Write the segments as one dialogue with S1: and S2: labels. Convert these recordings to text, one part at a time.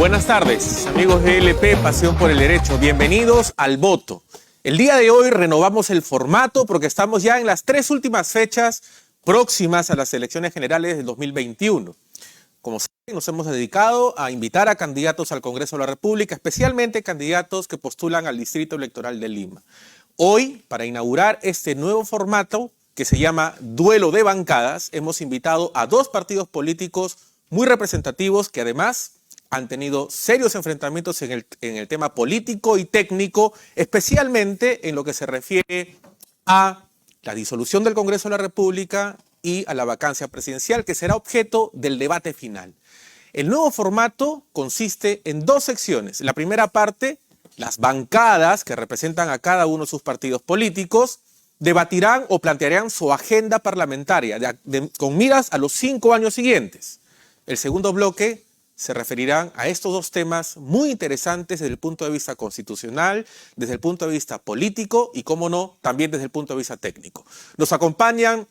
S1: Buenas tardes, amigos de LP Pasión por el Derecho. Bienvenidos al voto. El día de hoy renovamos el formato porque estamos ya en las 3 últimas fechas próximas a las elecciones generales del 2021. Como saben, nos hemos dedicado a invitar a candidatos al Congreso de la República, especialmente candidatos que postulan al Distrito Electoral de Lima. Hoy, para inaugurar este nuevo formato que se llama Duelo de Bancadas, hemos invitado a 2 partidos políticos muy representativos que además han tenido serios enfrentamientos en el tema político y técnico, especialmente en lo que se refiere a la disolución del Congreso de la República y a la vacancia presidencial, que será objeto del debate final. El nuevo formato consiste en 2 secciones. La primera parte, las bancadas que representan a cada uno de sus partidos políticos, debatirán o plantearán su agenda parlamentaria con miras a los 5 años siguientes. El segundo bloque se referirán a estos 2 temas muy interesantes desde el punto de vista constitucional, desde el punto de vista político y, cómo no, también desde el punto de vista técnico. Nos acompañan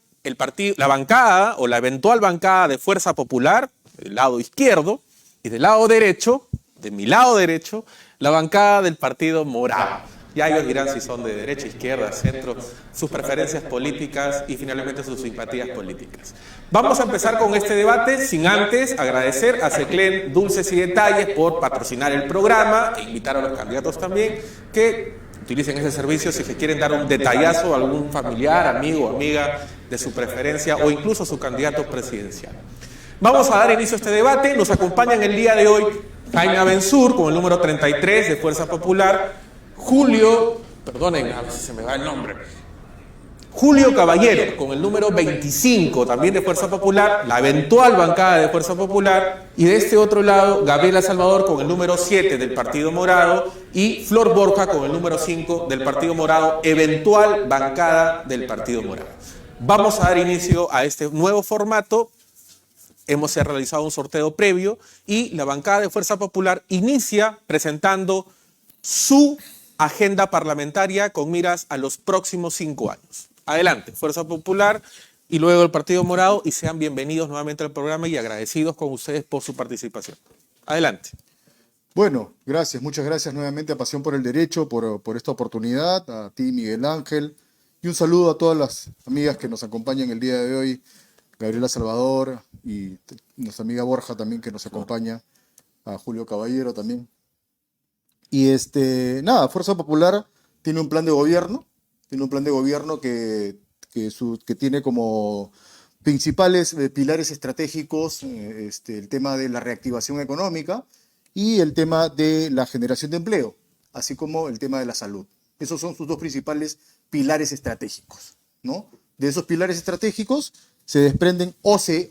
S1: la bancada o la eventual bancada de Fuerza Popular, del lado izquierdo, y del lado derecho, de mi lado derecho, la bancada del Partido Morado. Ya ellos dirán si son de derecha, izquierda, centro, sus preferencias políticas y finalmente sus simpatías políticas. Vamos a empezar con este debate sin antes agradecer a Seclen Dulces y Detalles por patrocinar el programa e invitar a los candidatos también que utilicen ese servicio si se quieren dar un detallazo a algún familiar, amigo o amiga de su preferencia o incluso a su candidato presidencial. Vamos a dar inicio a este debate. Nos acompañan el día de hoy Jaime Abensur con el número 33 de Fuerza Popular, Julio Caballero con el número 25 también de Fuerza Popular, la eventual bancada de Fuerza Popular, y de este otro lado Gabriela Salvador con el número 7 del Partido Morado y Flor Borja con el número 5 del Partido Morado, eventual bancada del Partido Morado. Vamos a dar inicio a este nuevo formato. Hemos realizado un sorteo previo y la bancada de Fuerza Popular inicia presentando su agenda parlamentaria con miras a los próximos 5 años. Adelante, Fuerza Popular y luego el Partido Morado, y sean bienvenidos nuevamente al programa y agradecidos con ustedes por su participación. Adelante.
S2: Bueno, gracias, muchas gracias nuevamente a Pasión por el Derecho por esta oportunidad, a ti Miguel Ángel, y un saludo a todas las amigas que nos acompañan el día de hoy, Gabriela Salvador y nuestra amiga Borja también que nos acompaña, a Julio Caballero también. Y Fuerza Popular tiene un plan de gobierno, que tiene como principales pilares estratégicos el tema de la reactivación económica y el tema de la generación de empleo, así como el tema de la salud. Esos son sus 2 principales pilares estratégicos, ¿no? De esos pilares estratégicos se desprenden 11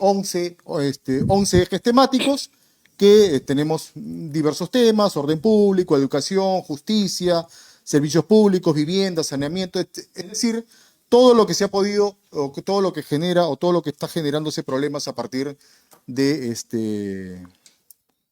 S2: ejes temáticos, que tenemos diversos temas: orden público, educación, justicia, servicios públicos, vivienda, saneamiento, es decir, todo lo que se ha podido, o todo lo que genera, o todo lo que está generándose problemas a partir de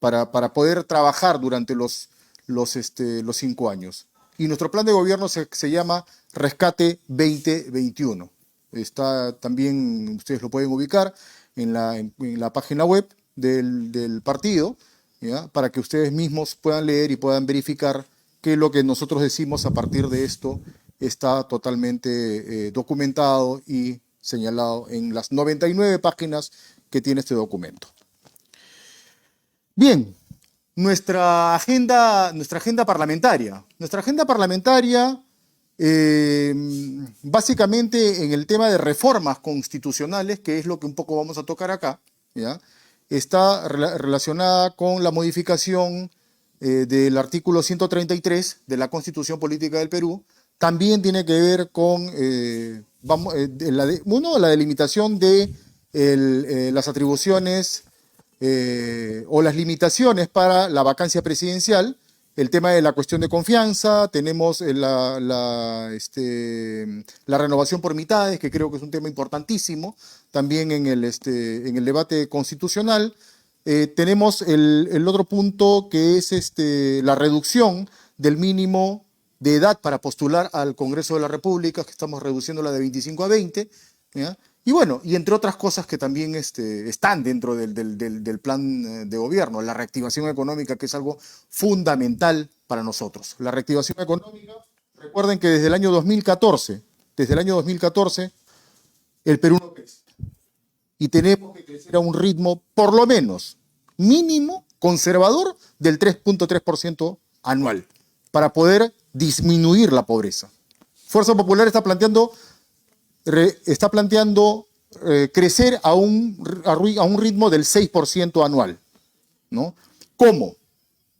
S2: para poder trabajar durante los 5 años. Y nuestro plan de gobierno se llama Rescate 2021. Está también, ustedes lo pueden ubicar en la página web del partido, ¿ya? Para que ustedes mismos puedan leer y puedan verificar que lo que nosotros decimos a partir de esto está totalmente documentado y señalado en las 99 páginas que tiene este documento. Bien, nuestra agenda parlamentaria. Nuestra agenda parlamentaria, básicamente en el tema de reformas constitucionales, que es lo que un poco vamos a tocar acá, ¿ya? Está relacionada con la modificación del artículo 133 de la Constitución Política del Perú. También tiene que ver con la delimitación de las atribuciones o las limitaciones para la vacancia presidencial, el tema de la cuestión de confianza, tenemos la renovación por mitades, que creo que es un tema importantísimo, también en el debate constitucional. Tenemos el otro punto, que es la reducción del mínimo de edad para postular al Congreso de la República, que estamos reduciéndola de 25 a 20, ¿ya? Y bueno, y entre otras cosas que también están dentro del plan de gobierno, la reactivación económica, que es algo fundamental para nosotros. La reactivación económica, recuerden que desde el año 2014, el Perú no crece. Y tenemos que crecer a un ritmo, por lo menos, mínimo, conservador, del 3.3% anual, para poder disminuir la pobreza. Fuerza Popular está planteando crecer a un ritmo del 6% anual, ¿no? ¿Cómo?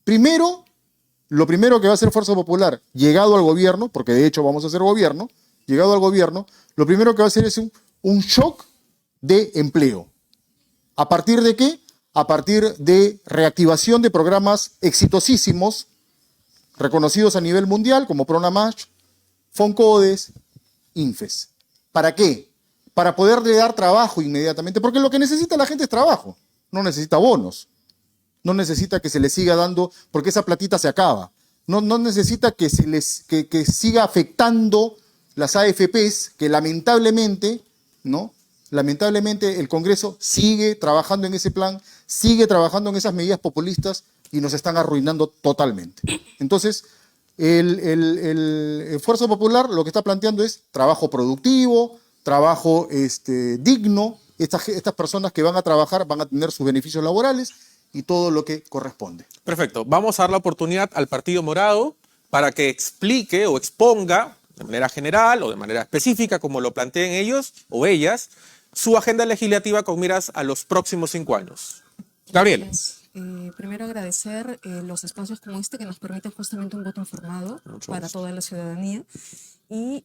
S2: Primero, lo primero que va a hacer Fuerza Popular, llegado al gobierno, porque de hecho vamos a hacer gobierno, llegado al gobierno, lo primero que va a hacer es un shock de empleo. ¿A partir de qué? A partir de reactivación de programas exitosísimos, reconocidos a nivel mundial, como Pronamach, Foncodes, Infes. ¿Para qué? Para poderle dar trabajo inmediatamente, porque lo que necesita la gente es trabajo, no necesita bonos, no necesita que se les siga dando, porque esa platita se acaba, no necesita que que siga afectando las AFPs, que lamentablemente, ¿no? Lamentablemente el Congreso sigue trabajando en ese plan, sigue trabajando en esas medidas populistas y nos están arruinando totalmente. Entonces, el Fuerza Popular lo que está planteando es trabajo productivo, trabajo digno. Estas personas que van a trabajar van a tener sus beneficios laborales y todo lo que corresponde.
S1: Perfecto. Vamos a dar la oportunidad al Partido Morado para que explique o exponga de manera general o de manera específica, como lo planteen ellos o ellas, su agenda legislativa con miras a los próximos 5 años. Gabriela.
S3: Primero agradecer los espacios como este que nos permiten justamente un voto informado para toda la ciudadanía. Y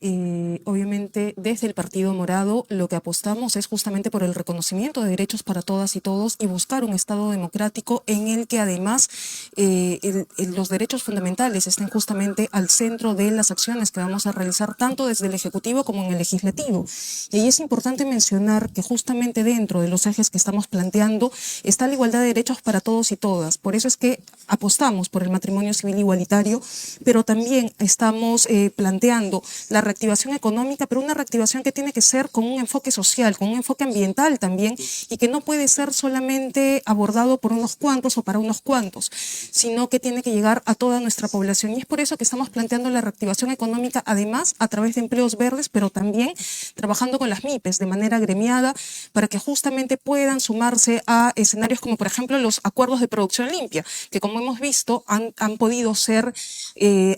S3: obviamente desde el Partido Morado lo que apostamos es justamente por el reconocimiento de derechos para todas y todos y buscar un Estado democrático en el que además los derechos fundamentales estén justamente al centro de las acciones que vamos a realizar tanto desde el Ejecutivo como en el Legislativo. Y ahí es importante mencionar que justamente dentro de los ejes que estamos planteando está la igualdad de derechos para todos y todas. Por eso es que apostamos por el matrimonio civil igualitario, pero también estamos planteando la reactivación económica, pero una reactivación que tiene que ser con un enfoque social, con un enfoque ambiental también, y que no puede ser solamente abordado por unos cuantos o para unos cuantos, sino que tiene que llegar a toda nuestra población. Y es por eso que estamos planteando la reactivación económica, además a través de empleos verdes, pero también trabajando con las MIPES de manera gremiada para que justamente puedan sumarse a escenarios como por ejemplo los acuerdos de producción limpia, que como hemos visto han podido ser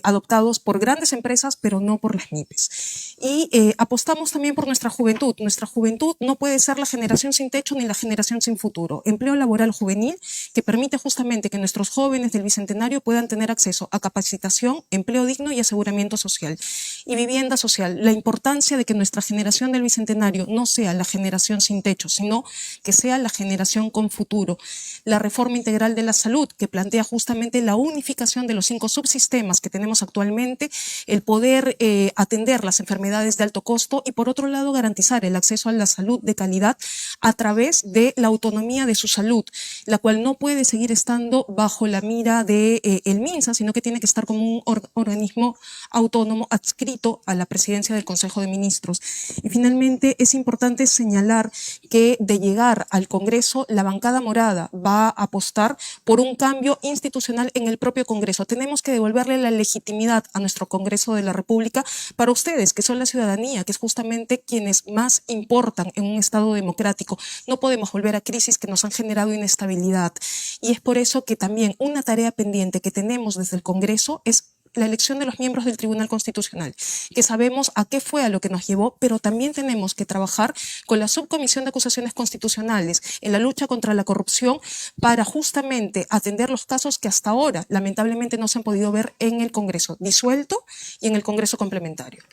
S3: adoptados por grandes empresas, pero no por las MIPES. Y apostamos también por nuestra juventud. Nuestra juventud no puede ser la generación sin techo ni la generación sin futuro. Empleo laboral juvenil que permite justamente que nuestros jóvenes del Bicentenario puedan tener acceso a capacitación, empleo digno y aseguramiento social. Y vivienda social. La importancia de que nuestra generación del Bicentenario no sea la generación sin techo, sino que sea la generación con futuro. La reforma integral de la salud, que plantea justamente la unificación de los 5 subsistemas que tenemos actualmente, el poder atender las enfermedades de alto costo y por otro lado garantizar el acceso a la salud de calidad a través de la autonomía de su salud, la cual no puede seguir estando bajo la mira de el MINSA, sino que tiene que estar como un organismo autónomo adscrito a la presidencia del Consejo de Ministros. Y finalmente es importante señalar que de llegar al Congreso, la bancada morada va a apostar por un cambio institucional en el propio Congreso. Tenemos que devolverle la legitimidad a nuestro Congreso de la República para ustedes, que son la ciudadanía, que es justamente quienes más importan en un Estado democrático. No podemos volver a crisis que nos han generado inestabilidad. Y es por eso que también una tarea pendiente que tenemos desde el Congreso es la elección de los miembros del Tribunal Constitucional, que sabemos a qué fue a lo que nos llevó, pero también tenemos que trabajar con la Subcomisión de Acusaciones Constitucionales en la lucha contra la corrupción para justamente atender los casos que hasta ahora lamentablemente no se han podido ver en el Congreso disuelto y en el Congreso complementario.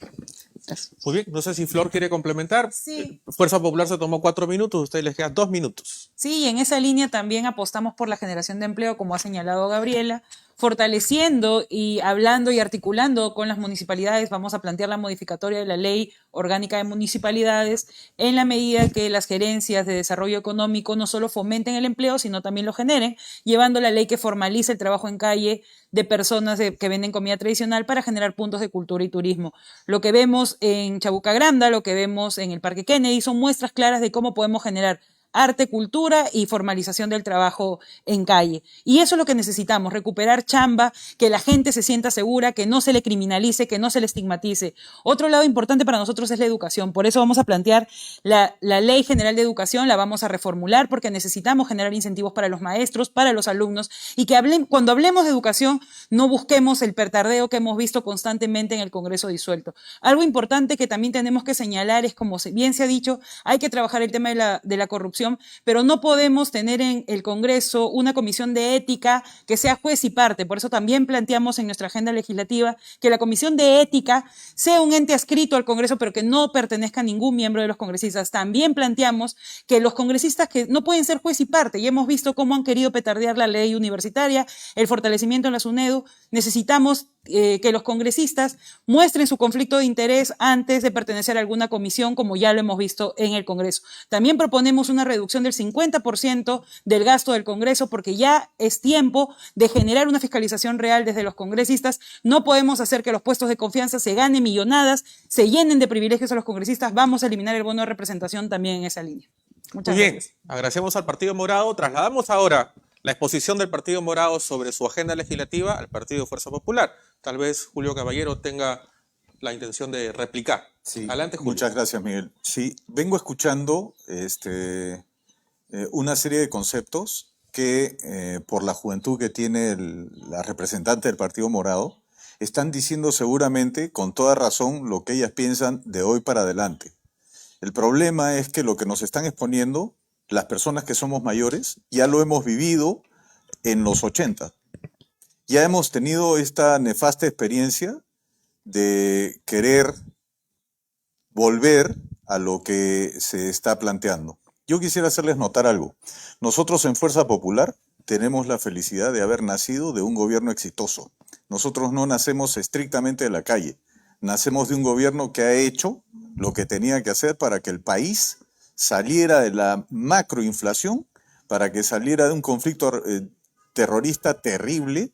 S3: Gracias.
S1: Muy bien, no sé si Flor quiere complementar.
S4: Sí.
S1: Fuerza Popular se tomó 4 minutos, a ustedes les quedan 2 minutos.
S4: Sí, y en esa línea también apostamos por la generación de empleo, como ha señalado Gabriela. fortaleciendo y hablando y articulando con las municipalidades, vamos a plantear la modificatoria de la Ley Orgánica de Municipalidades en la medida que las gerencias de desarrollo económico no solo fomenten el empleo, sino también lo generen, llevando la ley que formalice el trabajo en calle de personas que venden comida tradicional para generar puntos de cultura y turismo. Lo que vemos en Chabuca Granda, lo que vemos en el Parque Kennedy son muestras claras de cómo podemos generar arte, cultura y formalización del trabajo en calle. Y eso es lo que necesitamos, recuperar chamba, que la gente se sienta segura, que no se le criminalice, que no se le estigmatice. Otro lado importante para nosotros es la educación. Por eso vamos a plantear la Ley General de Educación, la vamos a reformular porque necesitamos generar incentivos para los maestros, para los alumnos y que cuando hablemos de educación no busquemos el petardeo que hemos visto constantemente en el Congreso disuelto. Algo importante que también tenemos que señalar es, como bien se ha dicho, hay que trabajar el tema de la corrupción, pero no podemos tener en el Congreso una comisión de ética que sea juez y parte. Por eso también planteamos en nuestra agenda legislativa que la comisión de ética sea un ente adscrito al Congreso, pero que no pertenezca a ningún miembro de los congresistas. También planteamos que los congresistas que no pueden ser juez y parte, y hemos visto cómo han querido petardear la ley universitaria, el fortalecimiento en la SUNEDU, necesitamos que los congresistas muestren su conflicto de interés antes de pertenecer a alguna comisión, como ya lo hemos visto en el Congreso. También proponemos una reducción del 50% del gasto del Congreso, porque ya es tiempo de generar una fiscalización real desde los congresistas. No podemos hacer que los puestos de confianza se ganen millonadas, se llenen de privilegios a los congresistas. Vamos a eliminar el bono de representación también en esa línea. Muchas
S1: Muy bien,
S4: gracias.
S1: agradecemos al Partido Morado. Trasladamos ahora la exposición del Partido Morado sobre su agenda legislativa al Partido Fuerza Popular. Tal vez Julio Caballero tenga la intención de replicar.
S5: Sí,
S1: Adelante, Julio.
S5: muchas gracias, Miguel. Sí, vengo escuchando una serie de conceptos que por la juventud que tiene la representante del Partido Morado, están diciendo seguramente con toda razón lo que ellas piensan de hoy para adelante. El problema es que lo que nos están exponiendo, las personas que somos mayores, ya lo hemos vivido en los 80. Ya hemos tenido esta nefasta experiencia de querer volver a lo que se está planteando. Yo quisiera hacerles notar algo. Nosotros en Fuerza Popular tenemos la felicidad de haber nacido de un gobierno exitoso. Nosotros no nacemos estrictamente de la calle. Nacemos de un gobierno que ha hecho lo que tenía que hacer para que el país saliera de la macroinflación, para que saliera de un conflicto terrorista terrible,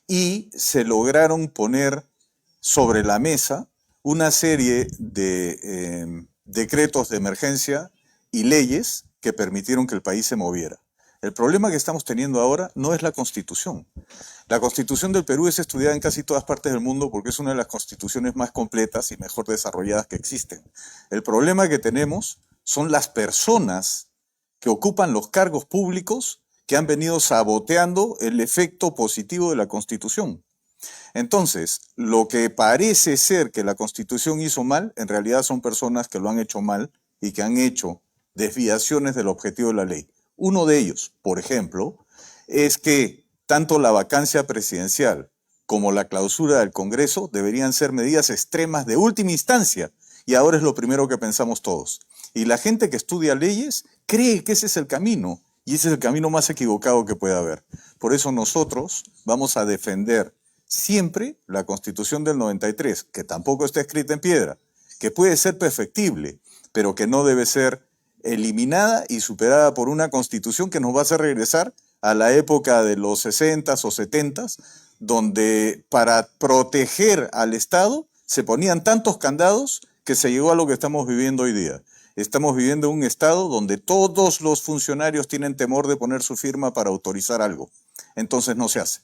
S5: y se lograron poner sobre la mesa una serie de decretos de emergencia y leyes que permitieron que el país se moviera. El problema que estamos teniendo ahora no es la Constitución. La Constitución del Perú es estudiada en casi todas partes del mundo porque es una de las constituciones más completas y mejor desarrolladas que existen. El problema que tenemos son las personas que ocupan los cargos públicos que han venido saboteando el efecto positivo de la Constitución. Entonces, lo que parece ser que la Constitución hizo mal, en realidad son personas que lo han hecho mal y que han hecho desviaciones del objetivo de la ley. Uno de ellos, por ejemplo, es que tanto la vacancia presidencial como la clausura del Congreso deberían ser medidas extremas de última instancia, y ahora es lo primero que pensamos todos. Y la gente que estudia leyes cree que ese es el camino, y ese es el camino más equivocado que puede haber. Por eso nosotros vamos a defender siempre la Constitución del 93, que tampoco está escrita en piedra, que puede ser perfectible, pero que no debe ser eliminada y superada por una Constitución que nos va a hacer regresar a la época de los 60s o 70s, donde para proteger al Estado se ponían tantos candados que se llegó a lo que estamos viviendo hoy día. Estamos viviendo un Estado donde todos los funcionarios tienen temor de poner su firma para autorizar algo. Entonces no se hace.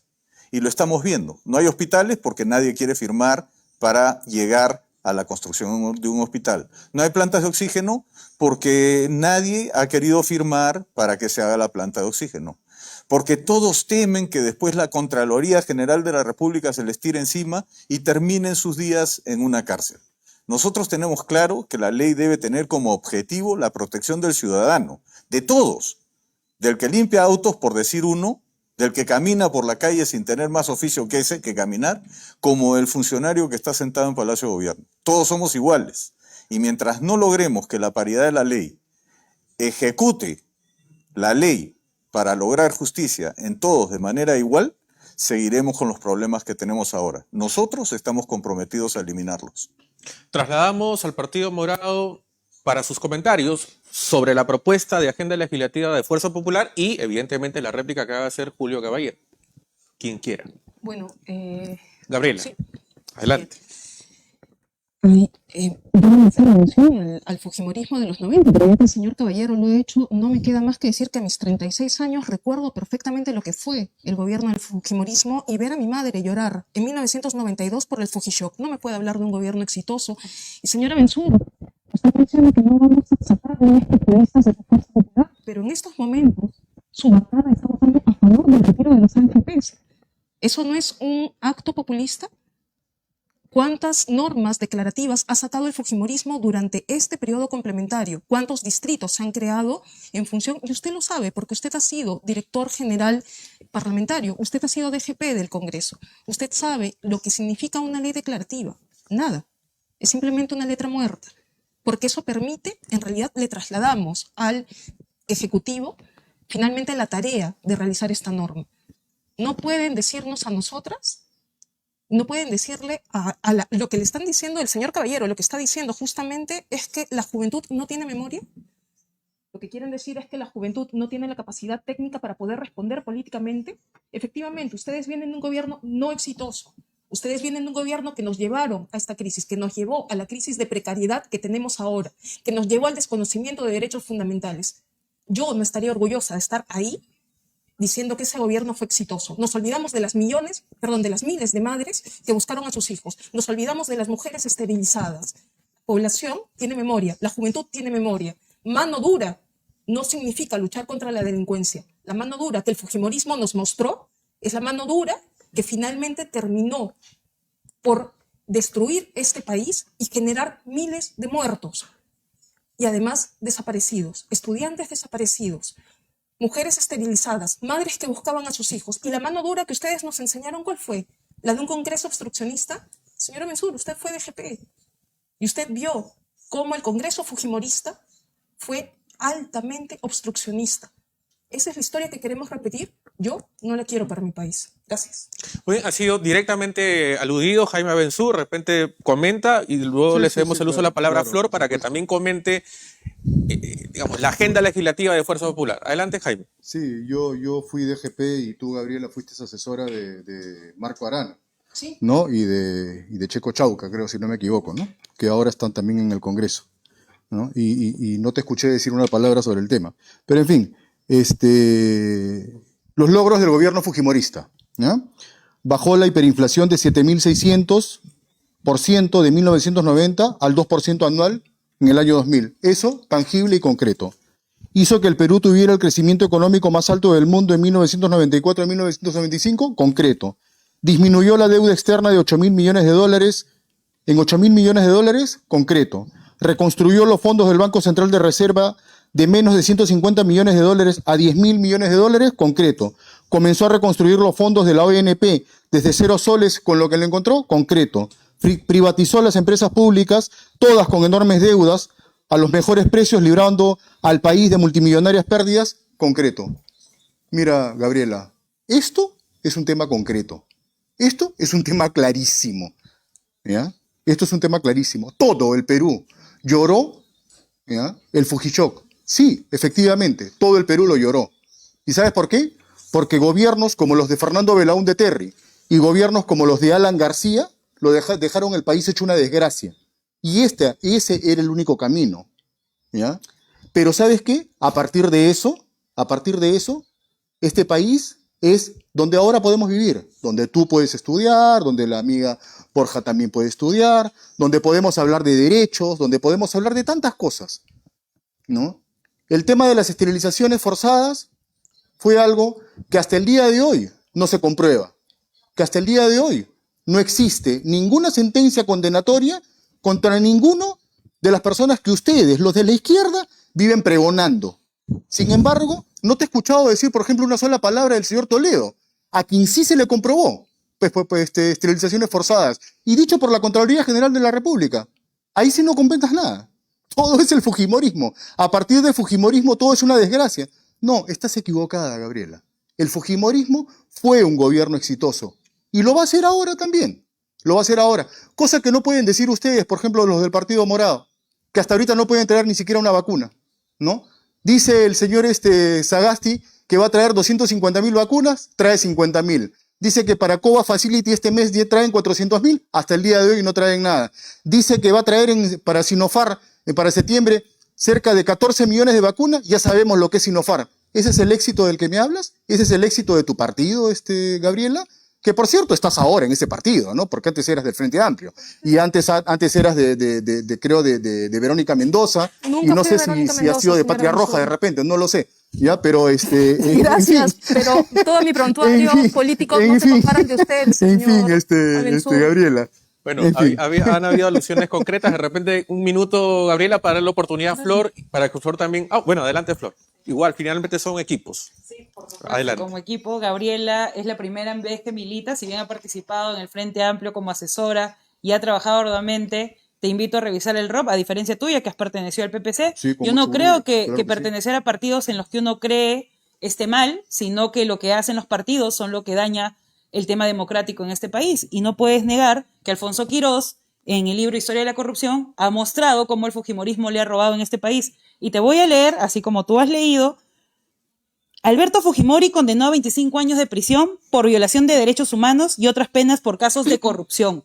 S5: Y lo estamos viendo. No hay hospitales porque nadie quiere firmar para llegar a la construcción de un hospital. No hay plantas de oxígeno porque nadie ha querido firmar para que se haga la planta de oxígeno. Porque todos temen que después la Contraloría General de la República se les tire encima y terminen sus días en una cárcel. Nosotros tenemos claro que la ley debe tener como objetivo la protección del ciudadano, de todos, del que limpia autos, por decir uno, del que camina por la calle sin tener más oficio que ese, que caminar, como el funcionario que está sentado en Palacio de Gobierno. Todos somos iguales. Y mientras no logremos que la paridad de la ley ejecute la ley para lograr justicia en todos de manera igual, seguiremos con los problemas que tenemos ahora. Nosotros estamos comprometidos a eliminarlos.
S1: Trasladamos al Partido Morado para sus comentarios sobre la propuesta de agenda legislativa de Fuerza Popular y, evidentemente, la réplica que va a hacer Julio Caballero. Quien quiera.
S3: Bueno,
S1: Gabriela,
S3: sí.
S1: adelante.
S3: Yo no hacer mención al fujimorismo de los 90, pero ya que el señor Caballero lo ha hecho, no me queda más que decir que a mis 36 años recuerdo perfectamente lo que fue el gobierno del fujimorismo y ver a mi madre llorar en 1992 por el Fujishock. No me puede hablar de un gobierno exitoso. Y señora Benzur, usted menciona que no vamos a sacar de este periodistas de la Fuerza Popular, pero en estos momentos su bancada está votando a favor del retiro de los AFPs. ¿Eso no es un acto populista? ¿Cuántas normas declarativas ha sacado el fujimorismo durante este periodo complementario? ¿Cuántos distritos se han creado en función? Y usted lo sabe porque usted ha sido director general parlamentario, usted ha sido DGP del Congreso. Usted sabe lo que significa una ley declarativa. Nada. Es simplemente una letra muerta. Porque eso permite, en realidad le trasladamos al Ejecutivo finalmente la tarea de realizar esta norma. No pueden decirnos a nosotras, no pueden decirle lo que le están diciendo el señor Caballero, lo que está diciendo justamente es que la juventud no tiene memoria. Lo que quieren decir es que la juventud no tiene la capacidad técnica para poder responder políticamente. Efectivamente, ustedes vienen de un gobierno no exitoso. Ustedes vienen de un gobierno que nos llevaron a esta crisis, que nos llevó a la crisis de precariedad que tenemos ahora, que nos llevó al desconocimiento de derechos fundamentales. Yo no estaría orgullosa de estar ahí diciendo que ese gobierno fue exitoso. Nos olvidamos de las miles de madres que buscaron a sus hijos. Nos olvidamos de las mujeres esterilizadas. La población tiene memoria, la juventud tiene memoria. Mano dura no significa luchar contra la delincuencia. La mano dura que el fujimorismo nos mostró es la mano dura que finalmente terminó por destruir este país y generar miles de muertos. Y además desaparecidos, estudiantes desaparecidos, mujeres esterilizadas, madres que buscaban a sus hijos. Y la mano dura que ustedes nos enseñaron, ¿cuál fue? ¿La de un Congreso obstruccionista? Señora Benzur, usted fue DGP y usted vio cómo el Congreso fujimorista fue altamente obstruccionista. ¿Esa es la historia que queremos repetir? Yo no la quiero para mi país. Gracias.
S1: Muy bien, ha sido directamente aludido Jaime Benzur, de repente comenta y luego le cedemos el uso de la palabra a Flor para que también comente digamos, la agenda legislativa de Fuerza Popular. Adelante, Jaime.
S2: Sí, yo fui DGP y tú, Gabriela, fuiste asesora de Marco Arana,
S3: Sí.
S2: ¿no? Y de Checo Chauca, creo, si no me equivoco, ¿no? Que ahora están también en el Congreso, ¿no? Y no te escuché decir una palabra sobre el tema. Pero en fin, los logros del gobierno fujimorista, ¿ya? Bajó la hiperinflación de 7.600% de 1990 al 2% anual en el año 2000. Eso, tangible y concreto. Hizo que el Perú tuviera el crecimiento económico más alto del mundo en 1994 y 1995, concreto. Disminuyó la deuda externa de 8.000 millones de dólares en 8.000 millones de dólares, concreto. Reconstruyó los fondos del Banco Central de Reserva de menos de 150 millones de dólares a 10.000 millones de dólares, concreto. Comenzó a reconstruir los fondos de la ONP desde 0 soles con lo que le encontró, concreto. Privatizó las empresas públicas, todas con enormes deudas, a los mejores precios, librando al país de multimillonarias pérdidas, concreto. Mira, Gabriela, esto es un tema concreto. Esto es un tema clarísimo, ¿ya? Esto es un tema clarísimo. Todo el Perú lloró, ¿ya? El Fujishock. Sí, efectivamente, todo el Perú lo lloró. ¿Y sabes por qué? Porque gobiernos como los de Fernando Belaúnde Terry y gobiernos como los de Alan García dejaron el país hecho una desgracia. Y ese era el único camino, ¿ya? Pero ¿sabes qué? A partir de eso, este país es donde ahora podemos vivir, donde tú puedes estudiar, donde la amiga Borja también puede estudiar, donde podemos hablar de derechos, donde podemos hablar de tantas cosas, ¿no? El tema de las esterilizaciones forzadas fue algo que hasta el día de hoy no se comprueba, que hasta el día de hoy no existe ninguna sentencia condenatoria contra ninguno de las personas que ustedes, los de la izquierda, viven pregonando. Sin embargo, no te he escuchado decir, por ejemplo, una sola palabra del señor Toledo, a quien sí se le comprobó esterilizaciones forzadas, y dicho por la Contraloría General de la República. Ahí sí no comentas nada. Todo es el fujimorismo. A partir del fujimorismo todo es una desgracia. No, estás equivocada, Gabriela. El fujimorismo fue un gobierno exitoso y lo va a hacer ahora también. Lo va a hacer ahora. Cosa que no pueden decir ustedes, por ejemplo, los del Partido Morado, que hasta ahorita no pueden traer ni siquiera una vacuna, ¿no? Dice el señor Sagasti que va a traer 250.000 vacunas, trae 50.000. Dice que para COVAX Facility este mes traen 400.000, hasta el día de hoy no traen nada. Dice que va a traer para Sinopharm, para septiembre, cerca de 14 millones de vacunas, ya sabemos lo que es Sinopharm. ¿Ese es el éxito del que me hablas? ¿Ese es el éxito de tu partido, Gabriela? Que por cierto estás ahora en ese partido, ¿no? Porque antes eras del Frente Amplio y antes eras creo de Verónica Mendoza.
S3: Nunca
S2: Y no
S3: fui
S2: sé
S3: Verónica
S2: si has sido
S3: Mendoza,
S2: de Patria
S3: señora
S2: Roja de
S3: González.
S2: repente, no lo sé. Ya, pero
S3: Gracias, pero todo mi prontuario político no se compara de usted,
S2: En
S3: señor
S2: fin,
S3: Abel-Sur.
S2: Gabriela.
S1: Bueno,
S2: En fin.
S1: han habido alusiones concretas. De repente, un minuto, Gabriela, para darle la oportunidad a Flor, para que Flor también. Ah, bueno, adelante, Flor. Igual, finalmente son equipos.
S4: Sí, por supuesto.
S1: Adelante.
S4: Como equipo, Gabriela es la primera vez que milita, si bien ha participado en el Frente Amplio como asesora y ha trabajado arduamente. Te invito a revisar el ROP, a diferencia tuya, que has pertenecido al PPC.
S2: Sí, con
S4: Yo no
S2: mucho
S4: creo
S2: orgullo,
S4: que
S2: claro que sí.
S4: pertenecer a partidos en los que uno cree esté mal, sino que lo que hacen los partidos son lo que daña el tema democrático en este país. Y no puedes negar que Alfonso Quirós, en el libro Historia de la Corrupción, ha mostrado cómo el fujimorismo le ha robado en este país. Y te voy a leer, así como tú has leído. Alberto Fujimori condenó a 25 años de prisión por violación de derechos humanos y otras penas por casos de corrupción.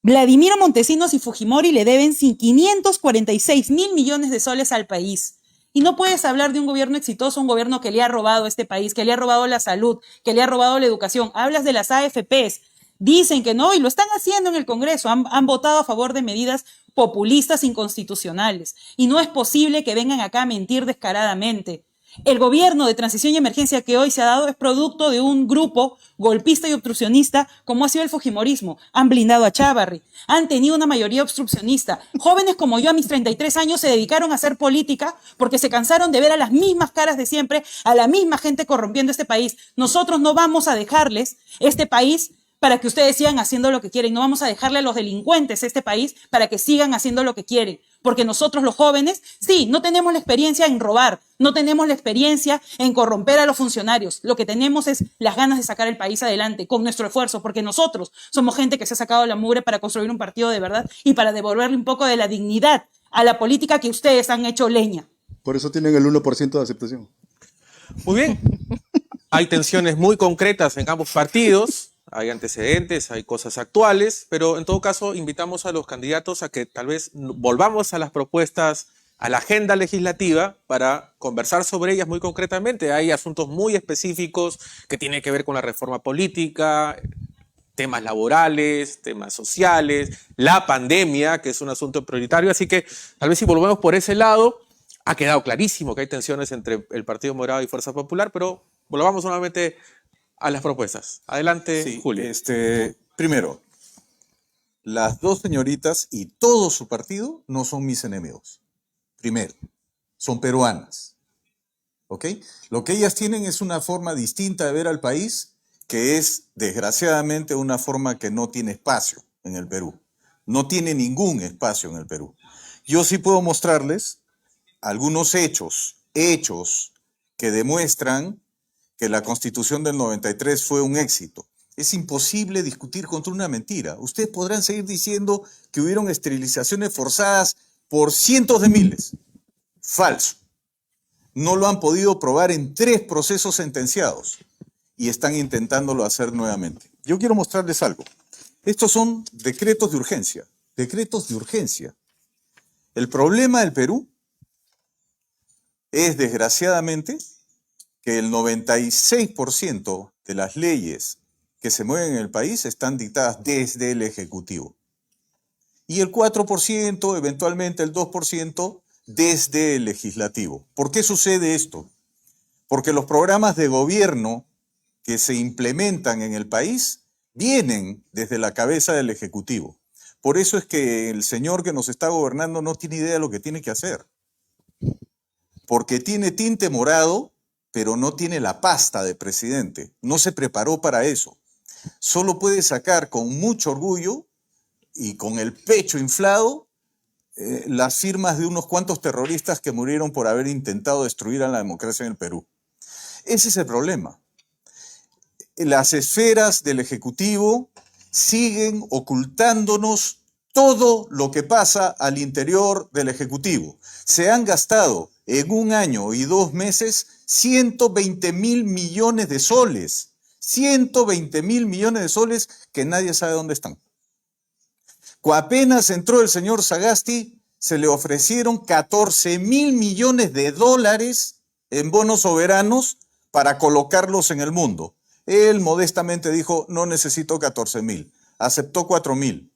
S4: Vladimiro Montesinos y Fujimori le deben 546.000 millones de soles al país. Y no puedes hablar de un gobierno exitoso, un gobierno que le ha robado a este país, que le ha robado la salud, que le ha robado la educación. Hablas de las AFPs. Dicen que no, y lo están haciendo en el Congreso. Han votado a favor de medidas populistas inconstitucionales. Y no es posible que vengan acá a mentir descaradamente. El gobierno de transición y emergencia que hoy se ha dado es producto de un grupo golpista y obstruccionista como ha sido el fujimorismo. Han blindado a Chávarri, han tenido una mayoría obstruccionista. Jóvenes como yo a mis 33 años se dedicaron a hacer política porque se cansaron de ver a las mismas caras de siempre, a la misma gente corrompiendo este país. Nosotros no vamos a dejarles este país para que ustedes sigan haciendo lo que quieren. No vamos a dejarle a los delincuentes este país para que sigan haciendo lo que quieren. Porque nosotros los jóvenes, sí, no tenemos la experiencia en robar, no tenemos la experiencia en corromper a los funcionarios. Lo que tenemos es las ganas de sacar el país adelante con nuestro esfuerzo, porque nosotros somos gente que se ha sacado la mugre para construir un partido de verdad y para devolverle un poco de la dignidad a la política que ustedes han hecho leña.
S2: Por eso tienen el 1% de aceptación.
S1: Muy bien. Hay tensiones muy concretas en ambos partidos. Hay antecedentes, hay cosas actuales, pero en todo caso invitamos a los candidatos a que tal vez volvamos a las propuestas, a la agenda legislativa para conversar sobre ellas muy concretamente. Hay asuntos muy específicos que tienen que ver con la reforma política, temas laborales, temas sociales, la pandemia, que es un asunto prioritario. Así que tal vez si volvemos por ese lado, ha quedado clarísimo que hay tensiones entre el Partido Morado y Fuerza Popular, pero volvamos nuevamente a las propuestas. Adelante,
S5: Sí,
S1: Julio.
S5: Primero, las dos señoritas y todo su partido no son mis enemigos. Primero, son peruanas. ¿Ok? Lo que ellas tienen es una forma distinta de ver al país, que es, desgraciadamente, una forma que no tiene espacio en el Perú. No tiene ningún espacio en el Perú. Yo sí puedo mostrarles algunos hechos que demuestran que la Constitución del 93 fue un éxito. Es imposible discutir contra una mentira. Ustedes podrán seguir diciendo que hubieron esterilizaciones forzadas por cientos de miles. Falso. No lo han podido probar en 3 procesos sentenciados y están intentándolo hacer nuevamente. Yo quiero mostrarles algo. Estos son decretos de urgencia. Decretos de urgencia. El problema del Perú es, desgraciadamente, que el 96% de las leyes que se mueven en el país están dictadas desde el Ejecutivo. Y el 4%, eventualmente el 2%, desde el Legislativo. ¿Por qué sucede esto? Porque los programas de gobierno que se implementan en el país vienen desde la cabeza del Ejecutivo. Por eso es que el señor que nos está gobernando no tiene idea de lo que tiene que hacer. Porque tiene tinte morado, pero no tiene la pasta de presidente. No se preparó para eso. Solo puede sacar con mucho orgullo y con el pecho inflado las firmas de unos cuantos terroristas que murieron por haber intentado destruir a la democracia en el Perú. Ese es el problema. las esferas del Ejecutivo siguen ocultándonos todo lo que pasa al interior del Ejecutivo. Se han gastado en 1 año y 2 meses 120.000 millones de soles. 120.000 millones de soles que nadie sabe dónde están. Apenas entró el señor Sagasti, se le ofrecieron 14.000 millones de dólares en bonos soberanos para colocarlos en el mundo. Él modestamente dijo, no necesito 14.000, aceptó 4.000.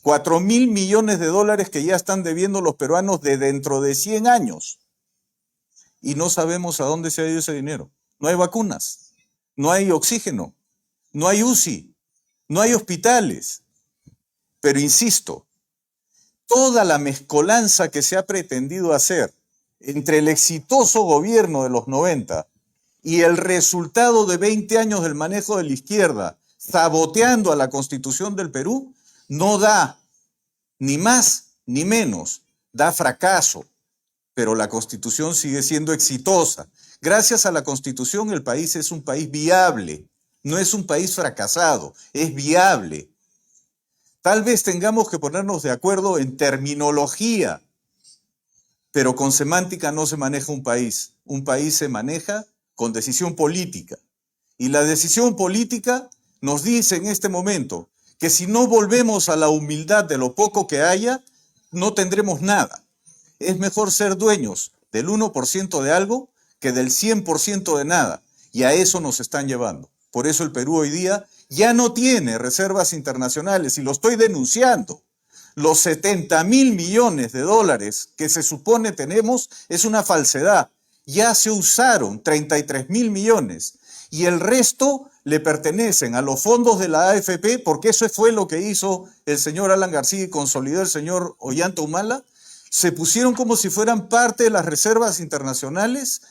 S5: 4.000 millones de dólares que ya están debiendo los peruanos de dentro de 100 años. Y no sabemos a dónde se ha ido ese dinero. No hay vacunas, no hay oxígeno, no hay UCI, no hay hospitales. Pero insisto, toda la mezcolanza que se ha pretendido hacer entre el exitoso gobierno de los 90 y el resultado de 20 años del manejo de la izquierda, saboteando a la Constitución del Perú, no da ni más ni menos, da fracaso. Pero la Constitución sigue siendo exitosa. Gracias a la Constitución el país es un país viable, no es un país fracasado, es viable. Tal vez tengamos que ponernos de acuerdo en terminología, pero con semántica no se maneja un país. Un país se maneja con decisión política. Y la decisión política nos dice en este momento que si no volvemos a la humildad de lo poco que haya, no tendremos nada. Es mejor ser dueños del 1% de algo que del 100% de nada. Y a eso nos están llevando. Por eso el Perú hoy día ya no tiene reservas internacionales y lo estoy denunciando. Los 70.000 millones de dólares que se supone tenemos es una falsedad. Ya se usaron 33.000 millones y el resto le pertenecen a los fondos de la AFP, porque eso fue lo que hizo el señor Alan García y consolidó el señor Ollanta Humala. Se pusieron como si fueran parte de las reservas internacionales.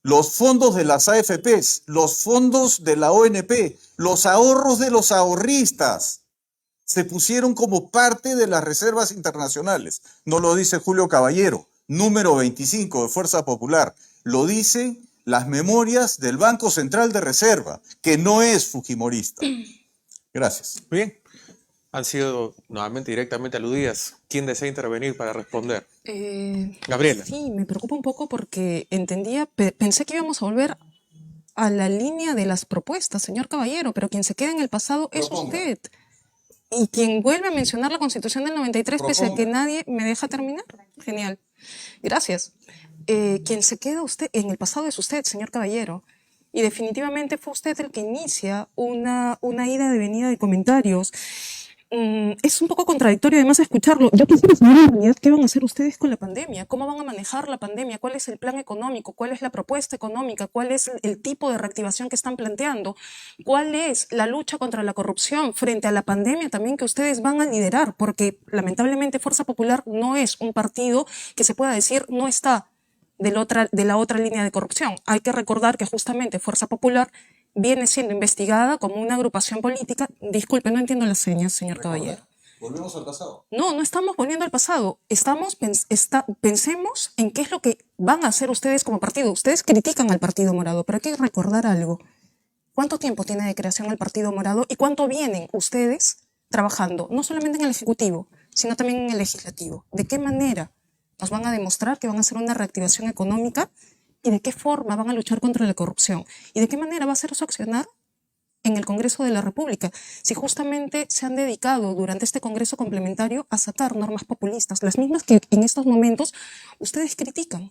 S5: Los fondos de las AFPs, los fondos de la ONP, los ahorros de los ahorristas, se pusieron como parte de las reservas internacionales. No lo dice Julio Caballero, número 25 de Fuerza Popular. Lo dicen las memorias del Banco Central de Reserva, que no es fujimorista. Gracias.
S1: Bien, han sido nuevamente directamente aludidas. ¿Quién desea intervenir para responder? Gabriela.
S3: Sí, me preocupa un poco porque pensé que íbamos a volver a la línea de las propuestas, señor Caballero, pero quien se queda en el pasado es usted. Y quien vuelve a mencionar la Constitución del 93, pese a que nadie me deja terminar. Genial. Gracias. Quien se queda en el pasado es usted, señor Caballero. Y definitivamente fue usted el que inicia una ida y venida de comentarios. Es un poco contradictorio además escucharlo. Yo quisiera saber en realidad qué van a hacer ustedes con la pandemia, cómo van a manejar la pandemia, cuál es el plan económico, cuál es la propuesta económica, cuál es el tipo de reactivación que están planteando, cuál es la lucha contra la corrupción frente a la pandemia también que ustedes van a liderar, porque lamentablemente Fuerza Popular no es un partido que se pueda decir no está de la otra línea de corrupción. Hay que recordar que justamente Fuerza Popular viene siendo investigada como una agrupación política. Disculpe, no entiendo las señas, señor Caballero.
S5: ¿Volvemos al pasado?
S3: No estamos volviendo al pasado. Pensemos en qué es lo que van a hacer ustedes como partido. Ustedes critican al Partido Morado, pero hay que recordar algo. ¿Cuánto tiempo tiene de creación el Partido Morado y cuánto vienen ustedes trabajando? No solamente en el Ejecutivo, sino también en el Legislativo. ¿De qué manera nos van a demostrar que van a hacer una reactivación económica? ¿Y de qué forma van a luchar contra la corrupción? ¿Y de qué manera va a ser su accionar en el Congreso de la República? Si justamente se han dedicado durante este Congreso complementario a sacar normas populistas, las mismas que en estos momentos ustedes critican.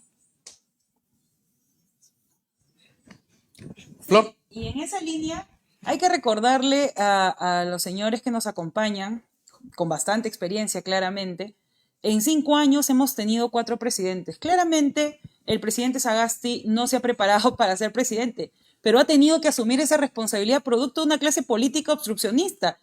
S1: Flor.
S4: Y en esa línea hay que recordarle a los señores que nos acompañan, con bastante experiencia claramente, en 5 años hemos tenido 4 presidentes. Claramente el presidente Sagasti no se ha preparado para ser presidente, pero ha tenido que asumir esa responsabilidad producto de una clase política obstruccionista.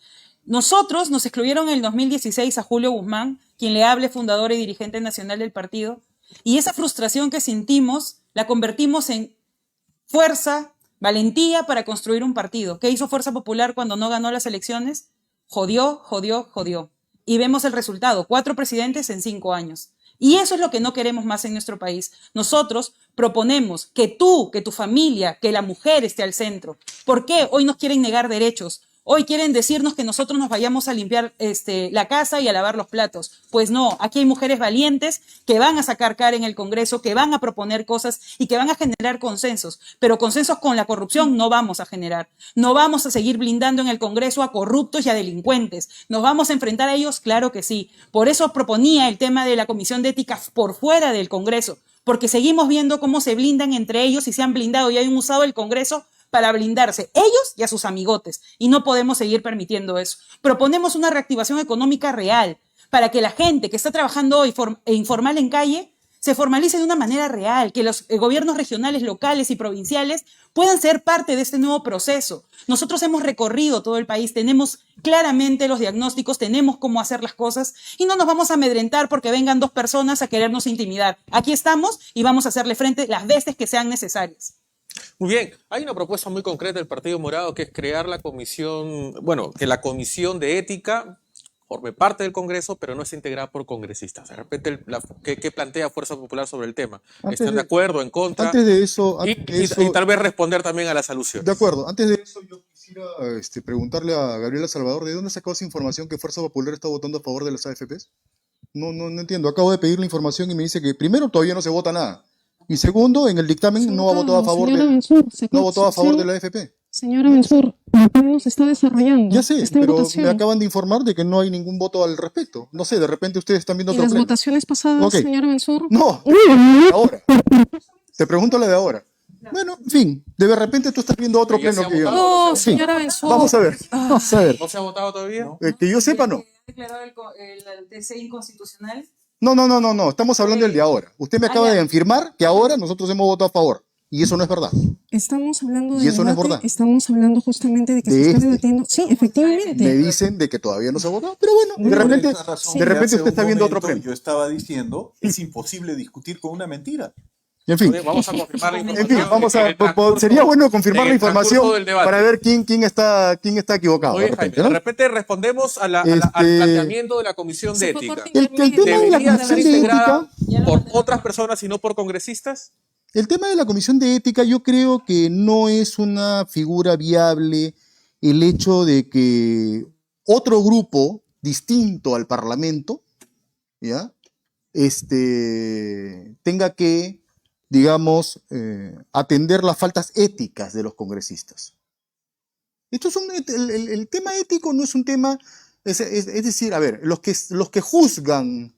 S4: Nosotros nos excluyeron en el 2016 a Julio Guzmán, quien le hable, fundador y dirigente nacional del partido, y esa frustración que sentimos la convertimos en fuerza, valentía para construir un partido. ¿Qué hizo Fuerza Popular cuando no ganó las elecciones? Jodió. Y vemos el resultado, 4 presidentes en 5 años. Y eso es lo que no queremos más en nuestro país. Nosotros proponemos que tú, que tu familia, que la mujer esté al centro. ¿Por qué hoy nos quieren negar derechos? Hoy quieren decirnos que nosotros nos vayamos a limpiar la casa y a lavar los platos. Pues no, aquí hay mujeres valientes que van a sacar cara en el Congreso, que van a proponer cosas y que van a generar consensos. Pero consensos con la corrupción no vamos a generar. No vamos a seguir blindando en el Congreso a corruptos y a delincuentes. ¿Nos vamos a enfrentar a ellos? Claro que sí. Por eso proponía el tema de la Comisión de Ética por fuera del Congreso, porque seguimos viendo cómo se blindan entre ellos y se han blindado y han usado el Congreso para blindarse ellos y a sus amigotes. Y no podemos seguir permitiendo eso. Proponemos una reactivación económica real para que la gente que está trabajando hoy informal en calle se formalice de una manera real, que los gobiernos regionales, locales y provinciales puedan ser parte de este nuevo proceso. Nosotros hemos recorrido todo el país, tenemos claramente los diagnósticos, tenemos cómo hacer las cosas y no nos vamos a amedrentar porque vengan 2 personas a querernos intimidar. Aquí estamos y vamos a hacerle frente las veces que sean necesarias.
S1: Muy bien, hay una propuesta muy concreta del Partido Morado que es crear la comisión, bueno, que la comisión de ética forme parte del Congreso, pero no es integrada por congresistas. De repente, ¿qué plantea Fuerza Popular sobre el tema? ¿Están de acuerdo, en contra?
S2: Antes de eso,
S1: Y tal vez responder también a las alusiones.
S2: de acuerdo, antes de eso yo quisiera preguntarle a Gabriela Salvador, ¿de dónde sacó esa información que Fuerza Popular está votando a favor de las AFPs? No entiendo, acabo de pedir la información y me dice que primero todavía no se vota nada. Y segundo, en el dictamen no ha votado a favor de la AFP.
S3: Señora Bensur, el pleno se está desarrollando.
S2: Ya sé,
S3: está en
S2: pero
S3: votación.
S2: me acaban de informar de que no hay ningún voto al respecto. No sé, de repente ustedes están viendo
S3: ¿Y
S2: otro
S3: las
S2: pleno.
S3: votaciones pasadas,
S2: Ok.
S3: señora Bensur?
S2: No, ahora. Te pregunto la de ahora. Bueno, en fin, de repente tú estás viendo otro
S1: ¿Ya se
S2: pleno
S1: ha
S2: que yo.
S1: votado?
S3: No,
S2: Sí.
S3: señora Bensur.
S2: Vamos a ver, vamos a ver.
S1: ¿No se ha votado todavía?
S2: Que yo sepa, no.
S4: ¿Ha declarado el TC inconstitucional?
S2: No, estamos hablando del de ahora. Usted me acaba de afirmar que ahora nosotros hemos votado a favor. Y eso no es verdad.
S3: Estamos hablando
S2: Y
S3: de
S2: eso no es
S3: debate,
S2: verdad.
S3: estamos hablando justamente de que
S2: De
S3: se está
S2: este.
S3: debatiendo. Sí, efectivamente.
S2: Me dicen de que todavía no se ha votado, pero bueno, de repente,
S5: Esa razón
S2: de
S5: que
S2: repente
S5: hace
S2: usted está
S5: un
S2: viendo otro
S5: momento
S2: pleno.
S5: Yo estaba diciendo, es imposible discutir con una mentira.
S2: En fin,
S1: Vamos a confirmar la
S2: en
S1: información.
S2: fin, vamos
S1: en
S2: a,
S1: el transcurso-
S2: sería bueno confirmar
S1: en
S2: la
S1: el transcurso
S2: información
S1: del debate.
S2: para ver quién está equivocado.
S1: Oye,
S2: De repente,
S1: Jaime,
S2: ¿no?
S1: de repente respondemos al
S2: Este-
S1: planteamiento de la Comisión de
S3: Se fue
S1: Ética.
S3: corto
S2: El tema de la
S1: ¿Debería ser
S2: comisión de
S1: integrada
S2: ética,
S1: por otras personas y no por congresistas?
S2: el tema de la comisión de ética, yo creo que no es una figura viable el hecho de que otro grupo distinto al Parlamento, ¿ya? Tenga que, digamos, atender las faltas éticas de los congresistas. El tema ético no es un tema, es decir, a ver, los que juzgan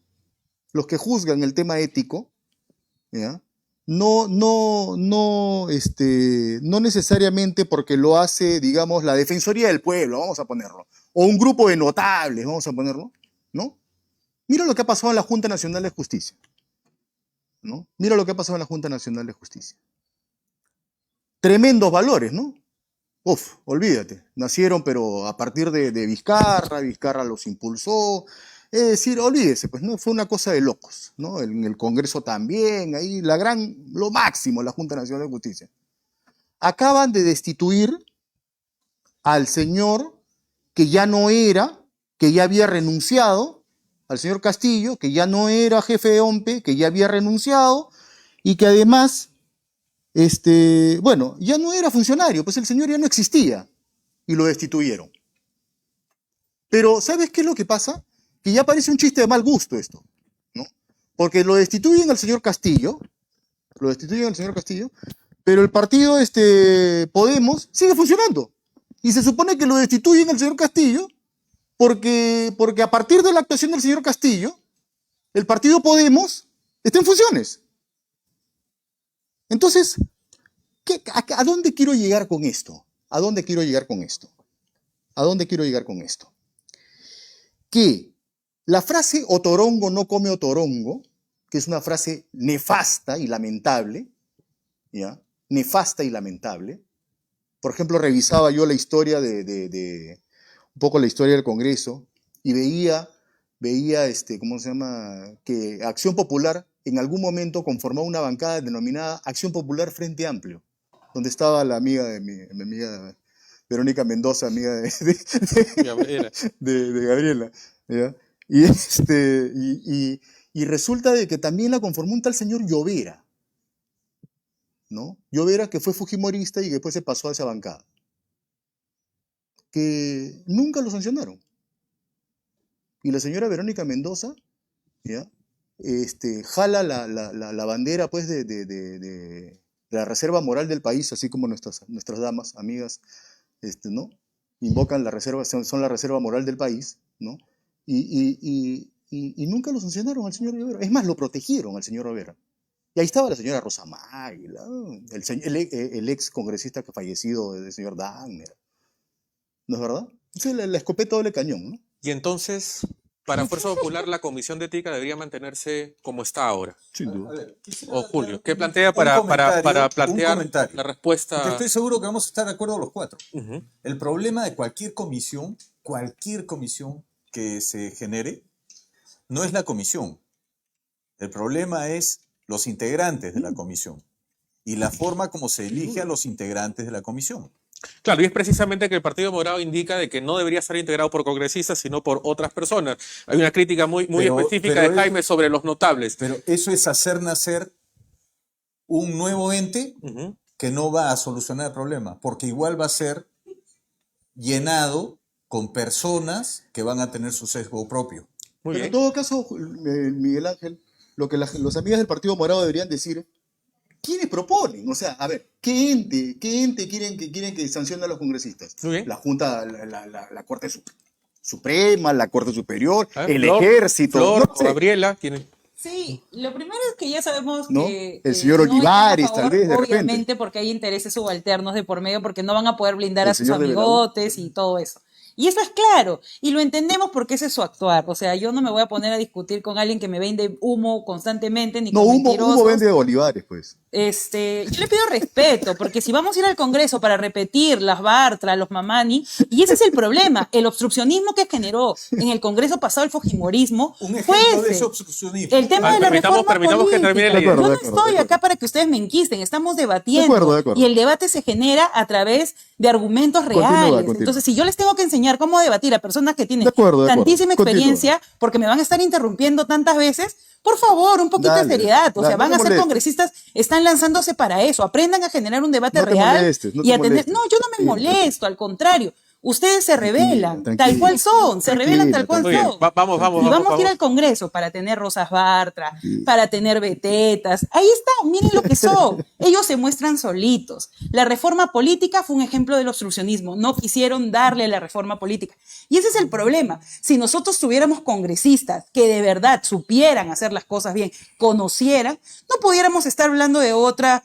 S2: el tema ético, ¿ya? No necesariamente porque lo hace, digamos, la Defensoría del Pueblo, vamos a ponerlo, o un grupo de notables, vamos a ponerlo, ¿no? Mira lo que ha pasado en la Junta Nacional de Justicia, ¿no? Mira lo que ha pasado en la Junta Nacional de Justicia. Tremendos valores, ¿no? Uf, olvídate, nacieron pero a partir de Vizcarra los impulsó. Es decir, olvídese, pues no fue una cosa de locos, ¿no? En el Congreso también, ahí lo máximo, la Junta Nacional de Justicia. Acaban de destituir al señor que ya no era, que ya había renunciado, al señor Castillo, que ya no era jefe de OMPE, que ya había renunciado y que además, bueno, ya no era funcionario, pues el señor ya no existía y lo destituyeron. Pero, ¿sabes qué es lo que pasa? Que ya parece un chiste de mal gusto esto, ¿no? Porque lo destituyen al señor Castillo, pero el partido Podemos sigue funcionando. Y se supone que lo destituyen al señor Castillo porque a partir de la actuación del señor Castillo, el partido Podemos está en funciones. Entonces, ¿a dónde quiero llegar con esto? ¿A dónde quiero llegar con esto? Que la frase otorongo no come otorongo, que es una frase nefasta y lamentable, ¿ya? Nefasta y lamentable. Por ejemplo, revisaba yo la historia un poco la historia del Congreso y veía, ¿cómo se llama? Que Acción Popular en algún momento conformó una bancada denominada Acción Popular Frente Amplio, donde estaba la amiga de mi amiga Verónica Mendoza, amiga de Gabriela, ¿ya? Y resulta de que también la conformó un tal señor Llovera, ¿no? Llovera, que fue fujimorista y que después se pasó a esa bancada, que nunca lo sancionaron. Y la señora Verónica Mendoza, ¿ya? Jala la bandera, pues, de la reserva moral del país, así como nuestras damas, amigas, ¿no? Invocan la reserva, son la reserva moral del país, ¿no? Y nunca lo sancionaron al señor Rivera. Es más, lo protegieron al señor Rivera. Y ahí estaba la señora Rosa Maguila, el ex congresista que fallecido, el señor Dagner. ¿No es verdad? Sí, la escopeta doble cañón, ¿no?
S1: Y entonces, para Fuerza Popular, la Comisión de Ética debería mantenerse como está ahora.
S2: Sin duda.
S5: A ver, quisiera
S1: O
S5: dar
S1: Julio,
S5: un-
S1: ¿qué plantea
S5: un
S1: para
S5: comentario,
S1: plantear
S5: un comentario.
S1: la
S5: Porque
S1: respuesta?
S5: estoy seguro que vamos a estar de acuerdo los cuatro.
S1: Ujú.
S5: El problema de cualquier comisión que se genere, no es la comisión. El problema es los integrantes de la comisión y la forma como se elige a los integrantes de la comisión.
S1: Claro, y es precisamente que el Partido Morado indica de que no debería estar integrado por congresistas, sino por otras personas. Hay una crítica muy específica de Jaime sobre los notables.
S5: Pero eso es hacer nacer un nuevo ente
S1: Ujú.
S5: que no va a solucionar el problema, porque igual va a ser llenado con personas que van a tener su sesgo propio.
S1: Muy
S2: Pero en
S1: bien.
S2: todo caso, Miguel Ángel, lo que los amigas del Partido Morado deberían decir, ¿quiénes proponen? O sea, a ver, ¿qué ente quieren que sancione a los congresistas?
S1: Muy bien.
S2: La Junta, la Corte Suprema, la Corte Superior,
S1: A ver,
S2: el
S1: Flor,
S2: Ejército,
S1: Flor
S2: no
S1: o
S2: sé,
S1: Gabriela, tienen.
S4: Sí, lo primero es que ya sabemos
S2: ¿no?
S4: que
S2: El señor
S4: no están a
S2: Olivares,
S4: favor,
S2: tal vez, de repente.
S4: obviamente, porque hay intereses subalternos de por medio, porque no van a poder blindar
S2: El
S4: a sus
S2: señor de Belaúd.
S4: amigotes y todo eso. Y eso es claro, y lo entendemos porque ese es su actuar. O sea, yo no me voy a poner a discutir con alguien que me vende humo constantemente, ni
S2: No,
S4: con
S2: humo
S4: mentirosos.
S2: vende Olivares, pues.
S4: Yo le pido respeto, porque si vamos a ir al Congreso para repetir las Bartra, los Mamani, y ese es el problema, el obstruccionismo que generó en el Congreso pasado el fujimorismo
S5: Un
S4: fue
S5: ejemplo de
S4: ese.
S5: ese obstruccionismo.
S4: El tema de la
S1: Permitamos
S4: reforma
S1: que termine la
S4: política.
S1: idea.
S2: De
S4: Yo no
S2: acuerdo, de
S4: estoy
S2: acuerdo.
S4: acá para que ustedes me enquisten, estamos debatiendo.
S2: De acuerdo.
S4: Y el debate se genera a través de argumentos reales.
S2: Continúa.
S4: Entonces, si yo les tengo que enseñar cómo debatir a personas que tienen
S2: De acuerdo.
S4: tantísima
S2: Continúa.
S4: experiencia, porque me van a estar interrumpiendo tantas veces, por favor, un poquito
S2: Dale,
S4: de seriedad. O sea,
S2: dale,
S4: van
S2: no
S4: a
S2: te
S4: ser
S2: molestes.
S4: congresistas, están lanzándose para eso. Aprendan a generar un debate
S2: No te
S4: real
S2: molestes, no
S4: y
S2: te
S4: a tener.
S2: molestes.
S4: No, yo no me molesto, al contrario. Ustedes se revelan, tal
S2: tranquila,
S4: cual son, se revelan tal cual
S1: Muy bien,
S4: son.
S1: vamos.
S4: Y vamos a ir al Congreso para tener Rosas Bartra, para tener Betetas. Ahí está, miren lo que son. Ellos se muestran solitos. La reforma política fue un ejemplo del obstruccionismo. No quisieron darle a la reforma política. Y ese es el problema. Si nosotros tuviéramos congresistas que de verdad supieran hacer las cosas bien, conocieran, no pudiéramos estar hablando de otra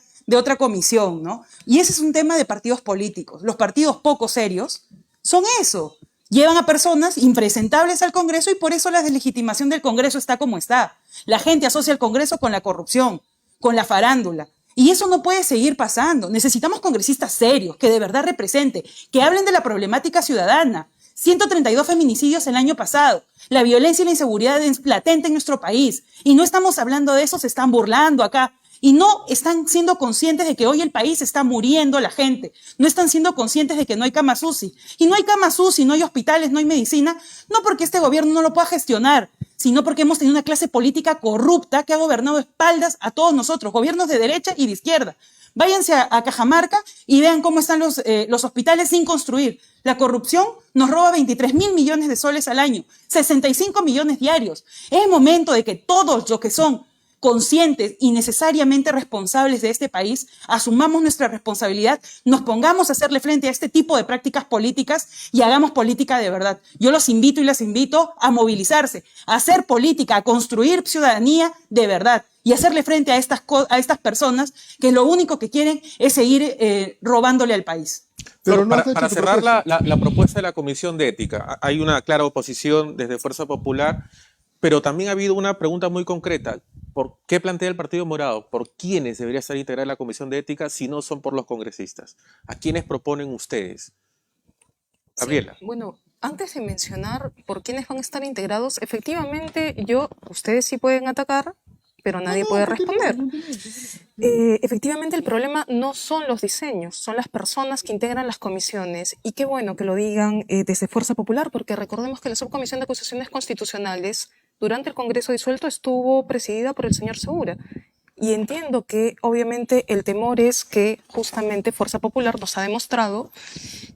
S4: comisión, ¿no? Y ese es un tema de partidos políticos. Los partidos poco serios son eso. Llevan a personas impresentables al Congreso y por eso la deslegitimación del Congreso está como está. La gente asocia el Congreso con la corrupción, con la farándula. Y eso no puede seguir pasando. Necesitamos congresistas serios, que de verdad representen, que hablen de la problemática ciudadana. 132 feminicidios el año pasado. La violencia y la inseguridad es latente en nuestro país. Y no estamos hablando de eso, se están burlando acá. Y no están siendo conscientes de que hoy el país está muriendo la gente. No están siendo conscientes de que no hay camas UCI. Y no hay camas UCI, no hay hospitales, no hay medicina, no porque este gobierno no lo pueda gestionar, sino porque hemos tenido una clase política corrupta que ha gobernado espaldas a todos nosotros, gobiernos de derecha y de izquierda. Váyanse a Cajamarca y vean cómo están los hospitales sin construir. La corrupción nos roba 23.000 millones de soles al año, 65 millones diarios. Es el momento de que todos los que son conscientes y necesariamente responsables de este país, asumamos nuestra responsabilidad, nos pongamos a hacerle frente a este tipo de prácticas políticas y hagamos política de verdad. Yo los invito y las invito a movilizarse, a hacer política, a construir ciudadanía de verdad y hacerle frente a estas personas que lo único que quieren es seguir robándole al país.
S2: Pero no has
S1: para
S2: hecho tu
S1: cerrar
S2: propuesta.
S1: la propuesta de la Comisión de Ética, hay una clara oposición desde Fuerza Popular, pero también ha habido una pregunta muy concreta. ¿Por qué plantea el Partido Morado? ¿Por quiénes debería estar integrada la Comisión de Ética si no son por los congresistas? ¿A quiénes proponen ustedes? Gabriela.
S3: Sí, bueno, antes de mencionar por quiénes van a estar integrados, efectivamente, ustedes sí pueden atacar, pero nadie puede responder. Efectivamente, el problema no son los diseños, son las personas que integran las comisiones. Y qué bueno que lo digan desde Fuerza Popular, porque recordemos que la Subcomisión de Acusaciones Constitucionales durante el Congreso disuelto estuvo presidida por el señor Segura. Y entiendo que obviamente el temor es que justamente Fuerza Popular nos ha demostrado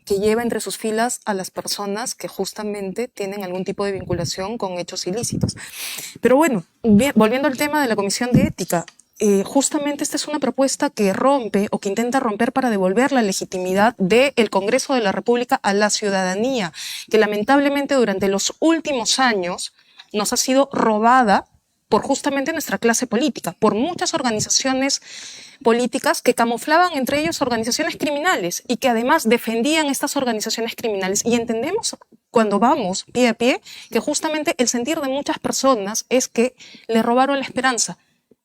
S3: que lleva entre sus filas a las personas que justamente tienen algún tipo de vinculación con hechos ilícitos. Pero bueno, volviendo al tema de la Comisión de Ética, justamente esta es una propuesta que rompe o que intenta romper para devolver la legitimidad del Congreso de la República a la ciudadanía, que lamentablemente durante los últimos años nos ha sido robada por justamente nuestra clase política, por muchas organizaciones políticas que camuflaban entre ellos organizaciones criminales y que además defendían estas organizaciones criminales. Y entendemos cuando vamos pie a pie que justamente el sentir de muchas personas es que le robaron la esperanza,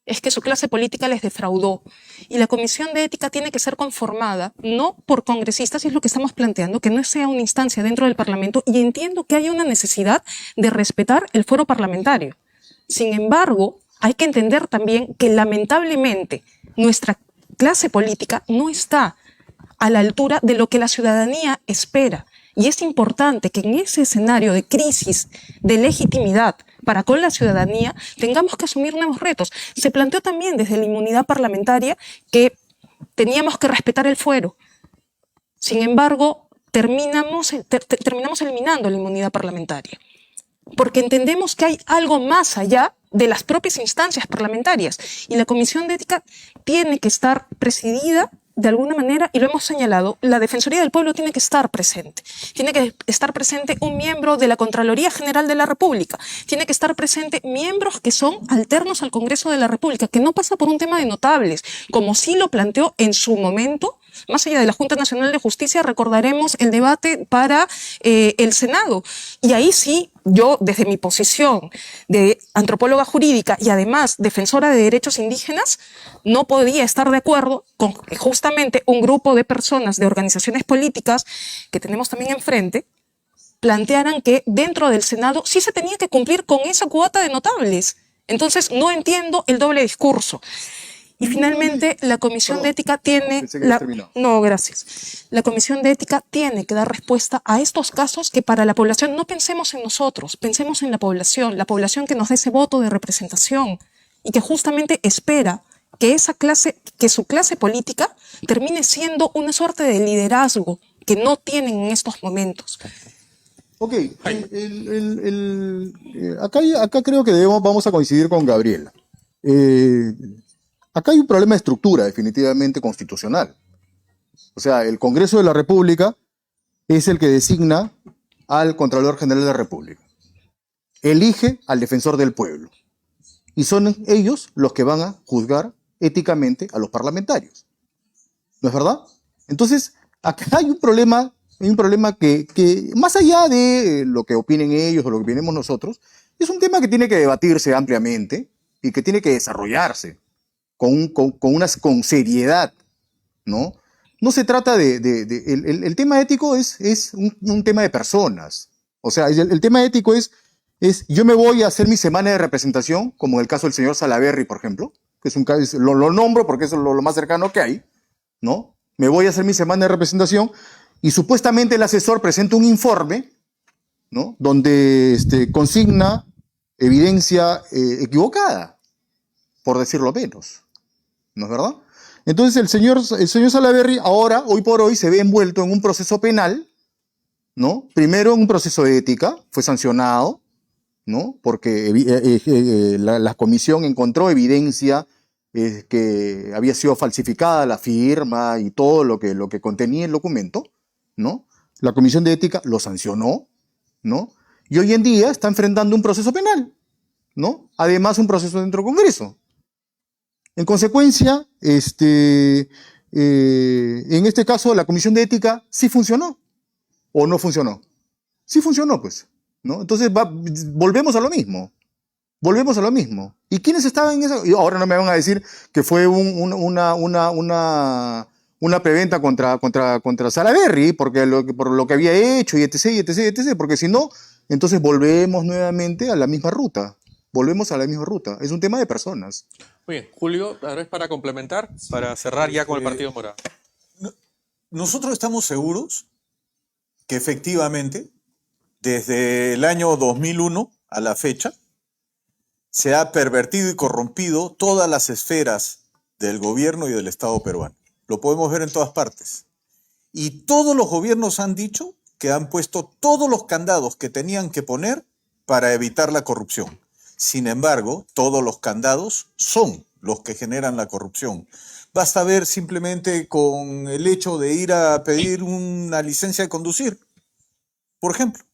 S3: es que su clase política les defraudó. Y la Comisión de Ética tiene que ser conformada no por congresistas, y es lo que estamos planteando, que no sea una instancia dentro del Parlamento, y entiendo que hay una necesidad de respetar el fuero parlamentario. Sin embargo, hay que entender también que lamentablemente nuestra clase política no está a la altura de lo que la ciudadanía espera. Y es importante que en ese escenario de crisis de legitimidad para con la ciudadanía tengamos que asumir nuevos retos. Se planteó también desde la inmunidad parlamentaria que teníamos que respetar el fuero. Sin embargo, terminamos eliminando la inmunidad parlamentaria, porque entendemos que hay algo más allá de las propias instancias parlamentarias, y la Comisión de Ética tiene que estar presidida de alguna manera, y lo hemos señalado, la Defensoría del Pueblo tiene que estar presente. Tiene que estar presente un miembro de la Contraloría General de la República. Tiene que estar presente miembros que son alternos al Congreso de la República, que no pasa por un tema de notables, como sí lo planteó en su momento. Más allá de la Junta Nacional de Justicia, recordaremos el debate para el Senado. Y ahí sí, yo desde mi posición de antropóloga jurídica y además defensora de derechos indígenas, no podía estar de acuerdo con que justamente un grupo de personas, de organizaciones políticas que tenemos también enfrente, plantearan que dentro del Senado sí se tenía que cumplir con esa cuota de notables. Entonces no entiendo el doble discurso. Y finalmente, la Comisión de Ética tiene... No, gracias. La Comisión de Ética tiene que dar respuesta a estos casos que para la población, no pensemos en nosotros, pensemos en la población que nos dé ese voto de representación y que justamente espera que su clase política termine siendo una suerte de liderazgo que no tienen en estos momentos.
S2: Ok, acá creo que vamos a coincidir con Gabriela. Acá hay un problema de estructura definitivamente constitucional. O sea, el Congreso de la República es el que designa al Contralor General de la República. Elige al Defensor del Pueblo. Y son ellos los que van a juzgar éticamente a los parlamentarios. ¿No es verdad? Entonces, acá hay un problema que más allá de lo que opinen ellos o lo que opinemos nosotros, es un tema que tiene que debatirse ampliamente y que tiene que desarrollarse con seriedad, ¿no? No se trata el tema ético es un tema de personas. O sea, el tema ético es yo me voy a hacer mi semana de representación, como en el caso del señor Salaverry, por ejemplo, que es un caso, lo nombro porque es lo más cercano que hay, ¿no? Me voy a hacer mi semana de representación y supuestamente el asesor presenta un informe, ¿no? Donde consigna evidencia equivocada, por decirlo menos. ¿No es verdad? Entonces el señor Salaverry ahora, hoy por hoy, se ve envuelto en un proceso penal, ¿no? Primero en un proceso de ética, fue sancionado, ¿no? Porque la comisión encontró evidencia que había sido falsificada la firma y todo lo que contenía el documento, ¿no? La comisión de ética lo sancionó, ¿no? Y hoy en día está enfrentando un proceso penal, ¿no? Además un proceso dentro del Congreso. En consecuencia, en este caso, la Comisión de Ética sí funcionó o no funcionó. Sí funcionó, pues, ¿no? Entonces volvemos a lo mismo. Volvemos a lo mismo. ¿Y quiénes estaban en eso? Y ahora no me van a decir que fue una preventa contra Salaverry por lo que había hecho y etc, porque si no, entonces volvemos nuevamente a la misma ruta. volvemos a la misma ruta. Es un tema de personas.
S1: Muy bien, Julio, tal vez para complementar, para cerrar ya con el Partido Morado.
S5: Nosotros estamos seguros que efectivamente, desde el año 2001 a la fecha, se ha pervertido y corrompido todas las esferas del gobierno y del Estado peruano. Lo podemos ver en todas partes. Y todos los gobiernos han dicho que han puesto todos los candados que tenían que poner para evitar la corrupción. Sin embargo, todos los candados son los que generan la corrupción. Basta ver simplemente con el hecho de ir a pedir una licencia de conducir, por ejemplo.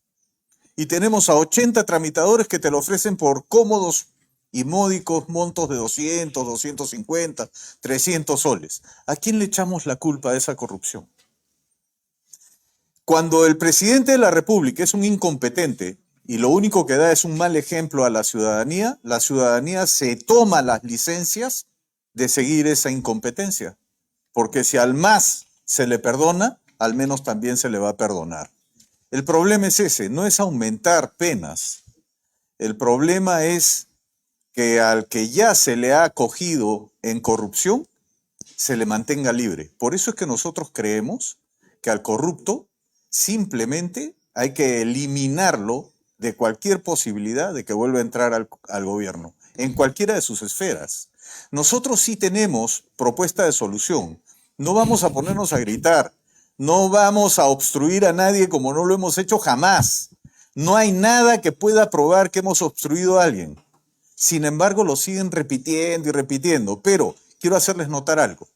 S5: Y tenemos a 80 tramitadores que te lo ofrecen por cómodos y módicos montos de 200, 250, 300 soles. ¿A quién le echamos la culpa de esa corrupción? Cuando el presidente de la República es un incompetente y lo único que da es un mal ejemplo a la ciudadanía se toma las licencias de seguir esa incompetencia. Porque si al más se le perdona, al menos también se le va a perdonar. El problema es ese, no es aumentar penas. El problema es que al que ya se le ha cogido en corrupción, se le mantenga libre. Por eso es que nosotros creemos que al corrupto simplemente hay que eliminarlo de cualquier posibilidad de que vuelva a entrar al gobierno, en cualquiera de sus esferas. Nosotros sí tenemos propuesta de solución. No vamos a ponernos a gritar, no vamos a obstruir a nadie como no lo hemos hecho jamás. No hay nada que pueda probar que hemos obstruido a alguien. Sin embargo, lo siguen repitiendo y repitiendo. Pero quiero hacerles notar algo.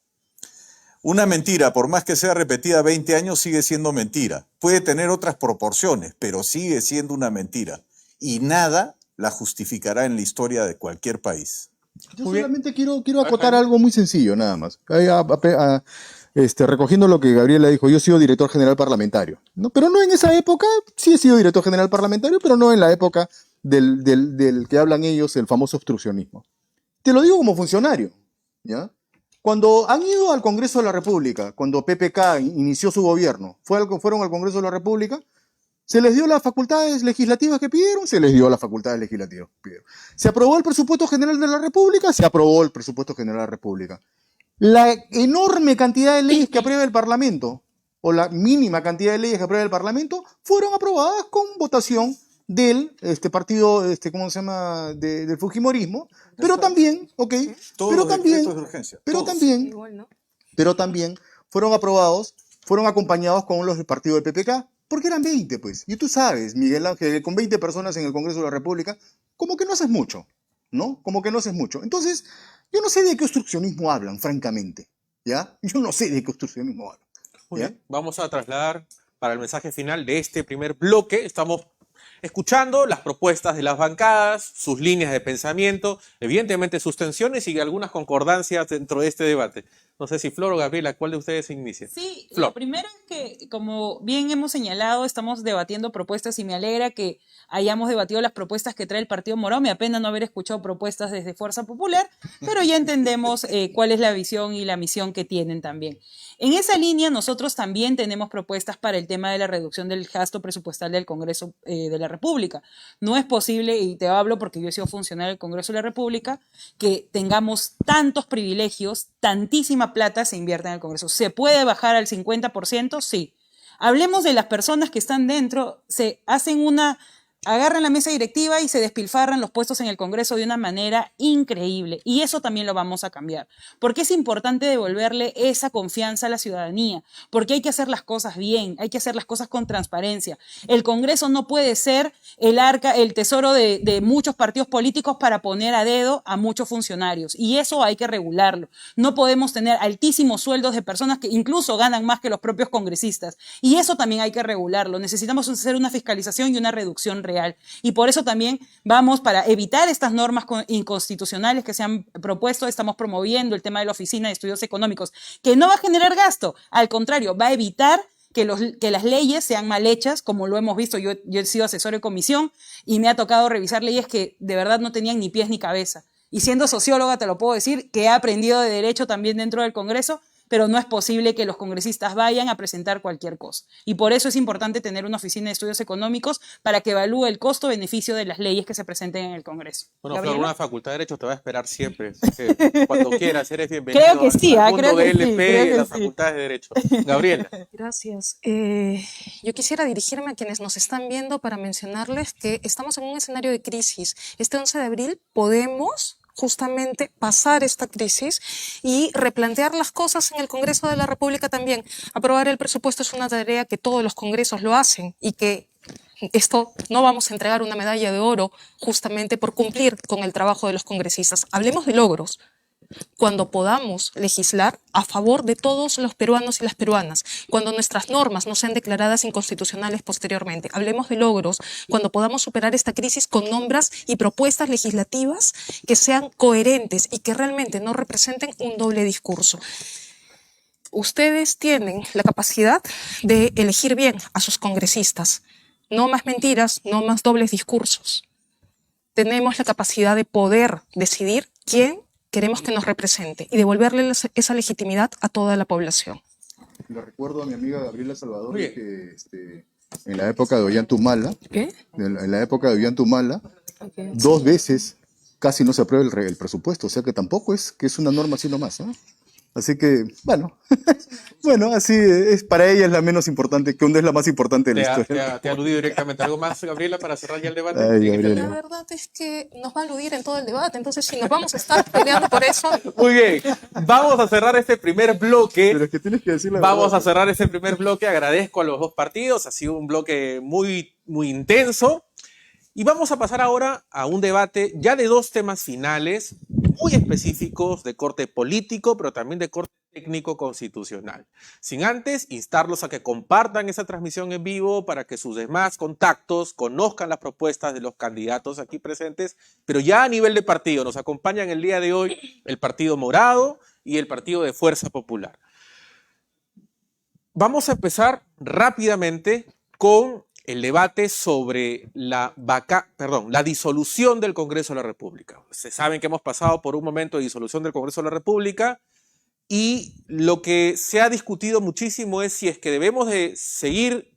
S5: Una mentira, por más que sea repetida 20 años, sigue siendo mentira. Puede tener otras proporciones, pero sigue siendo una mentira. Y nada la justificará en la historia de cualquier país.
S2: Yo solamente quiero acotar algo muy sencillo, nada más. Recogiendo lo que Gabriela dijo, yo he sido director general parlamentario, ¿no? Pero no en esa época, sí he sido director general parlamentario, pero no en la época del que hablan ellos, el famoso obstruccionismo. Te lo digo como funcionario, ¿ya? Cuando han ido al Congreso de la República, cuando PPK inició su gobierno, fueron al Congreso de la República, ¿se les dio las facultades legislativas que pidieron? Se les dio las facultades legislativas que pidieron. ¿Se aprobó el presupuesto general de la República? Se aprobó el presupuesto general de la República. La enorme cantidad de leyes que aprueba el Parlamento, o la mínima cantidad de leyes que aprueba el Parlamento, fueron aprobadas con votación del partido, ¿cómo se llama?, del Fujimorismo, pero también,
S5: Todos los decretos de urgencia.
S2: Pero también fueron aprobados, fueron acompañados con los del partido del PPK, porque eran 20, pues. Y tú sabes, Miguel Ángel, con 20 personas en el Congreso de la República, como que no haces mucho, ¿no? Como que no haces mucho. Entonces, yo no sé de qué obstruccionismo hablan, francamente, ¿ya? Yo no sé de qué obstruccionismo hablan.
S1: Muy bien. Vamos a trasladar para el mensaje final de este primer bloque. Estamos escuchando las propuestas de las bancadas, sus líneas de pensamiento, evidentemente sus tensiones y algunas concordancias dentro de este debate. No sé si Flor o Gabriela, ¿cuál de ustedes inicia?
S4: Sí,
S1: Flor.
S4: lo primero es que, como bien hemos señalado, estamos debatiendo propuestas y me alegra que hayamos debatido las propuestas que trae el Partido Morado. Me apena no haber escuchado propuestas desde Fuerza Popular, pero ya entendemos cuál es la visión y la misión que tienen también. En esa línea, nosotros también tenemos propuestas para el tema de la reducción del gasto presupuestal del Congreso de la República. No es posible, y te hablo porque yo he sido funcionario del Congreso de la República, que tengamos tantos privilegios, tantísima plata se invierta en el Congreso. ¿Se puede bajar al 50%? Sí. Hablemos de las personas que están dentro, agarran la mesa directiva y se despilfarran los puestos en el Congreso de una manera increíble. Y eso también lo vamos a cambiar. Porque es importante devolverle esa confianza a la ciudadanía. Porque hay que hacer las cosas bien, hay que hacer las cosas con transparencia. El Congreso no puede ser el tesoro de muchos partidos políticos para poner a dedo a muchos funcionarios. Y eso hay que regularlo. No podemos tener altísimos sueldos de personas que incluso ganan más que los propios congresistas. Y eso también hay que regularlo. Necesitamos hacer una fiscalización y una reducción real. Y por eso también vamos, para evitar estas normas inconstitucionales que se han propuesto, estamos promoviendo el tema de la Oficina de Estudios Económicos, que no va a generar gasto, al contrario, va a evitar que las leyes sean mal hechas, como lo hemos visto. Yo he sido asesor de comisión y me ha tocado revisar leyes que de verdad no tenían ni pies ni cabeza. Y siendo socióloga te lo puedo decir, que he aprendido de derecho también dentro del Congreso, pero no es posible que los congresistas vayan a presentar cualquier cosa. Y por eso es importante tener una oficina de estudios económicos para que evalúe el costo-beneficio de las leyes que se presenten en el Congreso.
S1: Bueno,
S4: ¿Gabriela?
S1: Flor, una facultad de Derecho te va a esperar siempre. Así que cuando quieras, eres bienvenido
S4: Creo que sí,
S1: al mundo
S4: creo que
S1: de
S4: sí,
S1: LP
S4: creo
S1: y
S4: que
S1: las
S4: sí.
S1: facultades de Derecho. Gabriela.
S3: Gracias. Yo quisiera dirigirme a quienes nos están viendo para mencionarles que estamos en un escenario de crisis. Este 11 de abril podemos justamente pasar esta crisis y replantear las cosas en el Congreso de la República también. Aprobar el presupuesto es una tarea que todos los congresos lo hacen y que esto no vamos a entregar una medalla de oro justamente por cumplir con el trabajo de los congresistas. Hablemos de logros. Cuando podamos legislar a favor de todos los peruanos y las peruanas, cuando nuestras normas no sean declaradas inconstitucionales posteriormente. Hablemos de logros, cuando podamos superar esta crisis con nombras y propuestas legislativas que sean coherentes y que realmente no representen un doble discurso. Ustedes tienen la capacidad de elegir bien a sus congresistas. No más mentiras, no más dobles discursos. Tenemos la capacidad de poder decidir quién queremos que nos represente y devolverle esa legitimidad a toda la población.
S2: Le recuerdo a mi amiga Gabriela Salvador
S1: Muy bien.
S2: que en la época de Ollantumala,
S3: ¿Qué?
S2: en la época de Ollantumala,
S3: Okay.
S2: 2 veces casi no se aprueba el presupuesto, o sea que tampoco es que es una norma así nomás, ¿no? Así que, bueno, bueno, así es, para ella es la menos importante, que es la más importante de la historia.
S1: Te ha aludido directamente. ¿Algo más, Gabriela, para cerrar ya el debate?
S2: Ay,
S1: Sí,
S2: Gabriela.
S3: La verdad es que nos va a aludir en todo el debate, entonces si nos vamos a estar peleando por eso,
S1: Muy bien. Vamos a cerrar este primer bloque.
S2: Pero es que tienes que decir la
S1: Vamos
S2: verdad.
S1: a cerrar este primer bloque. Agradezco a los dos partidos. Ha sido un bloque muy, muy intenso. Y vamos a pasar ahora a un debate ya de 2 temas finales muy específicos de corte político, pero también de corte técnico constitucional. Sin antes instarlos a que compartan esa transmisión en vivo para que sus demás contactos conozcan las propuestas de los candidatos aquí presentes, pero ya a nivel de partido. Nos acompañan el día de hoy el Partido Morado y el Partido de Fuerza Popular. Vamos a empezar rápidamente con el debate sobre la disolución del Congreso de la República. Se saben que hemos pasado por un momento de disolución del Congreso de la República y lo que se ha discutido muchísimo es si es que debemos de seguir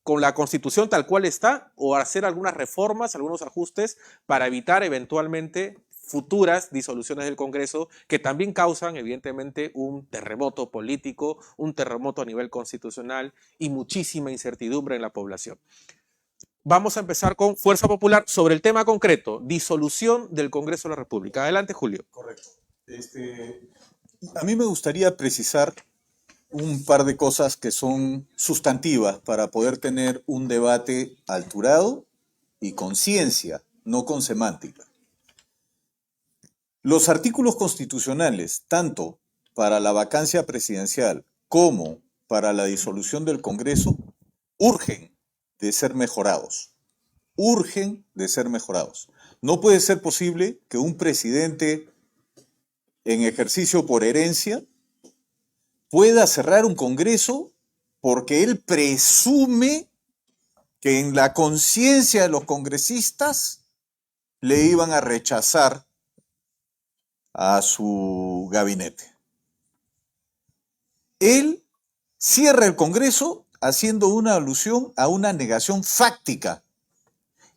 S1: con la Constitución tal cual está o hacer algunas reformas, algunos ajustes para evitar eventualmente futuras disoluciones del Congreso que también causan evidentemente un terremoto político, un terremoto a nivel constitucional y muchísima incertidumbre en la población. Vamos a empezar con Fuerza Popular sobre el tema concreto, disolución del Congreso de la República. Adelante, Julio.
S5: Correcto. A mí me gustaría precisar un par de cosas que son sustantivas para poder tener un debate alturado y con ciencia, no con semántica. Los artículos constitucionales, tanto para la vacancia presidencial como para la disolución del Congreso, urgen de ser mejorados. Urgen de ser mejorados. No puede ser posible que un presidente en ejercicio por herencia pueda cerrar un Congreso porque él presume que en la conciencia de los congresistas le iban a rechazar a su gabinete. Él cierra el Congreso haciendo una alusión a una negación fáctica.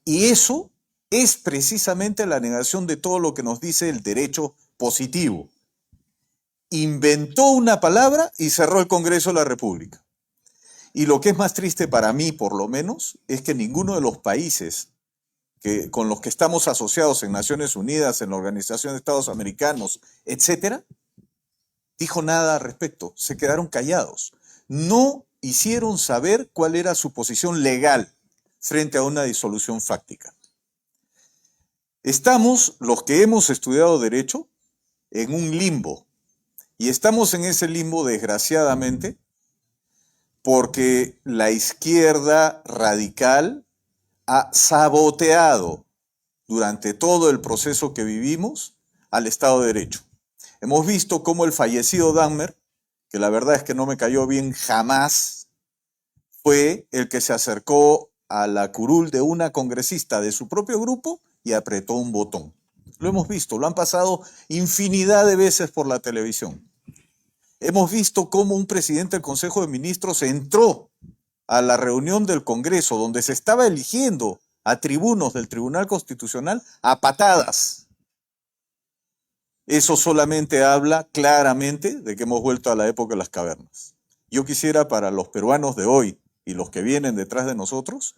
S5: Y eso es precisamente la negación de todo lo que nos dice el derecho positivo. Inventó una palabra y cerró el Congreso de la República. Y lo que es más triste para mí, por lo menos, es que ninguno de los países con los que estamos asociados en Naciones Unidas, en la Organización de Estados Americanos, etcétera, dijo nada al respecto. Se quedaron callados. No hicieron saber cuál era su posición legal frente a una disolución fáctica. Estamos, los que hemos estudiado derecho, en un limbo. Y estamos en ese limbo, desgraciadamente, porque la izquierda radical ha saboteado durante todo el proceso que vivimos al Estado de Derecho. Hemos visto cómo el fallecido Dahmer, que la verdad es que no me cayó bien jamás, fue el que se acercó a la curul de una congresista de su propio grupo y apretó un botón. Lo hemos visto, lo han pasado infinidad de veces por la televisión. Hemos visto cómo un presidente del Consejo de Ministros entró a la reunión del Congreso donde se estaba eligiendo a tribunos del Tribunal Constitucional a patadas. Eso solamente habla claramente de que hemos vuelto a la época de las cavernas. Yo quisiera para los peruanos de hoy y los que vienen detrás de nosotros,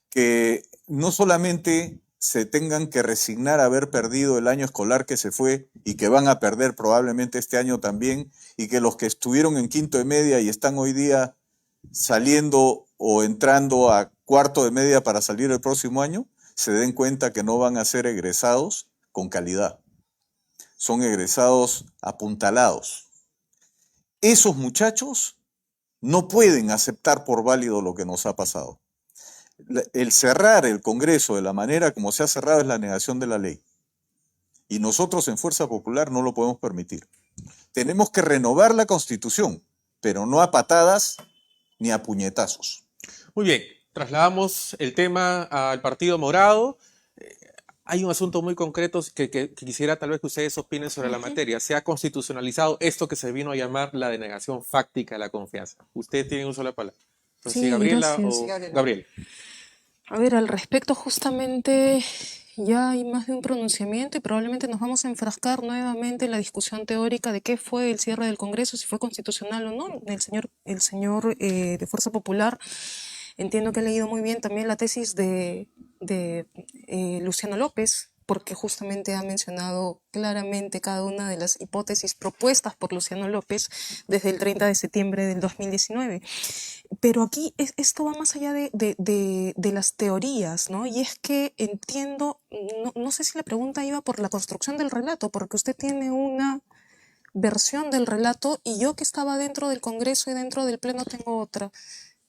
S5: que no solamente se tengan que resignar a haber perdido el año escolar que se fue y que van a perder probablemente este año también, y que los que estuvieron en quinto de media y están hoy día saliendo o entrando a cuarto de media para salir el próximo año, se den cuenta que no van a ser egresados con calidad. Son egresados apuntalados. Esos muchachos no pueden aceptar por válido lo que nos ha pasado. El cerrar el Congreso de la manera como se ha cerrado es la negación de la ley. Y nosotros en Fuerza Popular no lo podemos permitir. Tenemos que renovar la Constitución, pero no a patadas ni a puñetazos.
S1: Muy bien, trasladamos el tema al Partido Morado. Hay un asunto muy concreto que quisiera tal vez que ustedes opinen sobre la materia. Se ha constitucionalizado esto que se vino a llamar la denegación fáctica de la confianza. Ustedes tienen un sola palabra. No sé si
S3: Sí,
S1: Gabriela
S3: gracias.
S1: o Gabriel.
S3: A ver, al respecto justamente ya hay más de un pronunciamiento y probablemente nos vamos a enfrascar nuevamente en la discusión teórica de qué fue el cierre del Congreso, si fue constitucional o no. El señor de Fuerza Popular, entiendo que ha leído muy bien también la tesis de Luciano López, porque justamente ha mencionado claramente cada una de las hipótesis propuestas por Luciano López desde el 30 de septiembre del 2019. Pero aquí esto va más allá de las teorías, ¿no? Y es que entiendo, no sé si la pregunta iba por la construcción del relato, porque usted tiene una versión del relato y yo que estaba dentro del Congreso y dentro del Pleno tengo otra.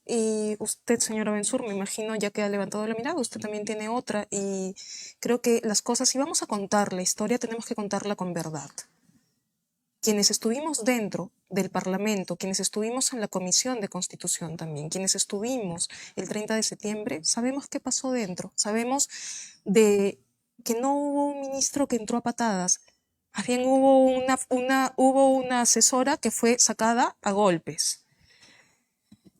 S3: Y usted, señora Bensur, me imagino, ya que ha levantado la mirada, usted también tiene otra. Y creo que las cosas, si vamos a contar la historia, tenemos que contarla con verdad. Quienes estuvimos dentro del Parlamento, quienes estuvimos en la Comisión de Constitución también, quienes estuvimos el 30 de septiembre, sabemos qué pasó dentro. Sabemos de que no hubo un ministro que entró a patadas. Más bien hubo una asesora que fue sacada a golpes.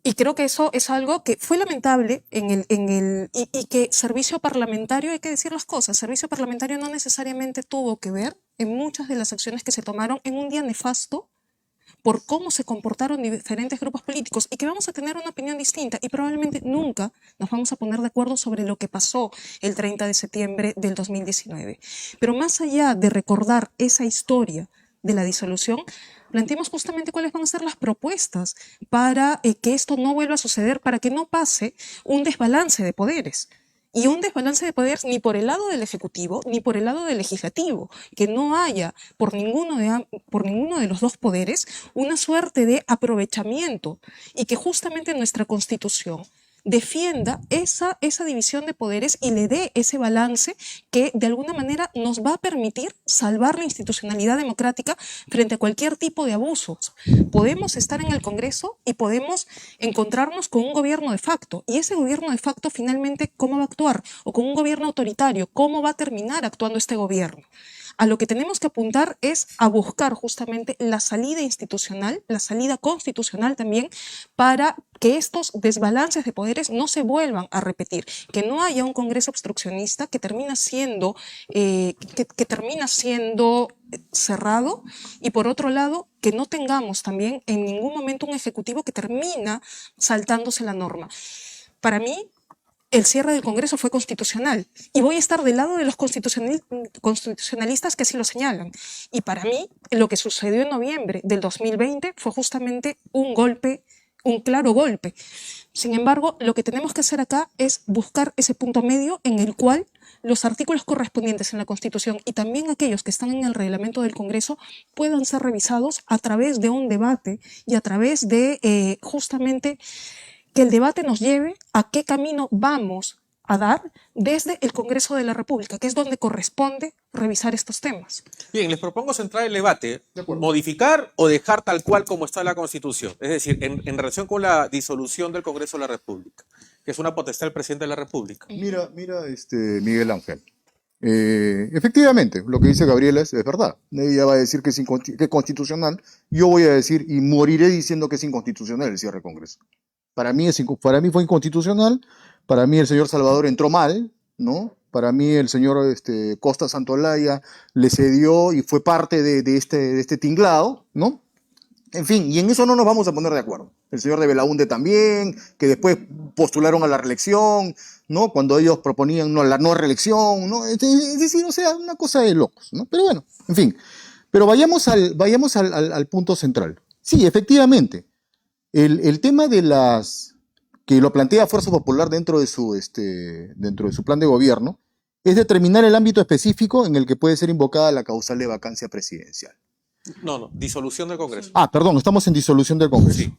S3: Y creo que eso es algo que fue lamentable y que servicio parlamentario, hay que decir las cosas, servicio parlamentario no necesariamente tuvo que ver en muchas de las acciones que se tomaron en un día nefasto por cómo se comportaron diferentes grupos políticos y que vamos a tener una opinión distinta y probablemente nunca nos vamos a poner de acuerdo sobre lo que pasó el 30 de septiembre del 2019. Pero más allá de recordar esa historia de la disolución, planteemos justamente cuáles van a ser las propuestas para que esto no vuelva a suceder, para que no pase un desbalance de poderes. Y un desbalance de poderes ni por el lado del Ejecutivo ni por el lado del Legislativo, que no haya por ninguno de los dos poderes una suerte de aprovechamiento y que justamente nuestra Constitución defienda esa división de poderes y le dé ese balance que de alguna manera nos va a permitir salvar la institucionalidad democrática frente a cualquier tipo de abusos. Podemos estar en el Congreso y podemos encontrarnos con un gobierno de facto, y ese gobierno de facto finalmente, ¿cómo va a actuar? O con un gobierno autoritario, ¿cómo va a terminar actuando este gobierno? A lo que tenemos que apuntar es a buscar justamente la salida institucional, la salida constitucional también, para que estos desbalances de poderes no se vuelvan a repetir, que no haya un Congreso obstruccionista que termina siendo cerrado, y por otro lado que no tengamos también en ningún momento un Ejecutivo que termina saltándose la norma. Para mí, el cierre del Congreso fue constitucional y voy a estar del lado de los constitucionalistas que así lo señalan. Y para mí, lo que sucedió en noviembre del 2020 fue justamente un golpe, un claro golpe. Sin embargo, lo que tenemos que hacer acá es buscar ese punto medio en el cual los artículos correspondientes en la Constitución y también aquellos que están en el reglamento del Congreso puedan ser revisados a través de un debate y a través de justamente que el debate nos lleve a qué camino vamos a dar desde el Congreso de la República, que es donde corresponde revisar estos temas.
S1: Bien, les propongo centrar el debate, modificar o dejar tal cual como está la Constitución, es decir, en relación con la disolución del Congreso de la República, que es una potestad del presidente de la República.
S2: Mira, Miguel Ángel, Efectivamente, lo que dice Gabriela es verdad. Ella va a decir que que es constitucional. Yo voy a decir y moriré diciendo que es inconstitucional el cierre del Congreso. Para mí fue inconstitucional. Para mí el señor Salvador entró mal, ¿no? Para mí el señor Costa Santolaya le cedió y fue parte de este tinglado, ¿no? En fin, y en eso no nos vamos a poner de acuerdo. El señor de Belaúnde también, que después postularon a la reelección, ¿no? Cuando ellos proponían la no reelección, ¿no? Es decir, o sea, una cosa de locos, ¿no? Pero bueno, en fin. Pero vayamos al punto central. Sí, efectivamente, el tema de que lo plantea Fuerza Popular dentro de su plan de gobierno, es determinar el ámbito específico en el que puede ser invocada la causal de vacancia presidencial.
S1: No, disolución del Congreso.
S2: Ah, perdón, estamos en disolución del Congreso.
S1: Sí.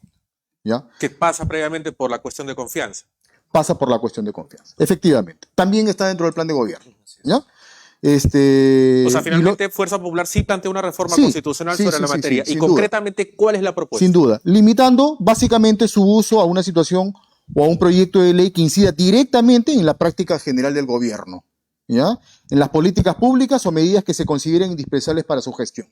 S2: ¿Ya?
S1: Que pasa previamente por la cuestión de confianza.
S2: Pasa por la cuestión de confianza. Efectivamente. También está dentro del plan de gobierno. ¿Ya?
S1: O sea, finalmente Fuerza Popular sí plantea una reforma constitucional sobre la materia. Y concretamente, ¿cuál es la propuesta?
S2: Sin duda. Limitando básicamente su uso a una situación o a un proyecto de ley que incida directamente en la práctica general del gobierno. ¿Ya? En las políticas públicas o medidas que se consideren indispensables para su gestión.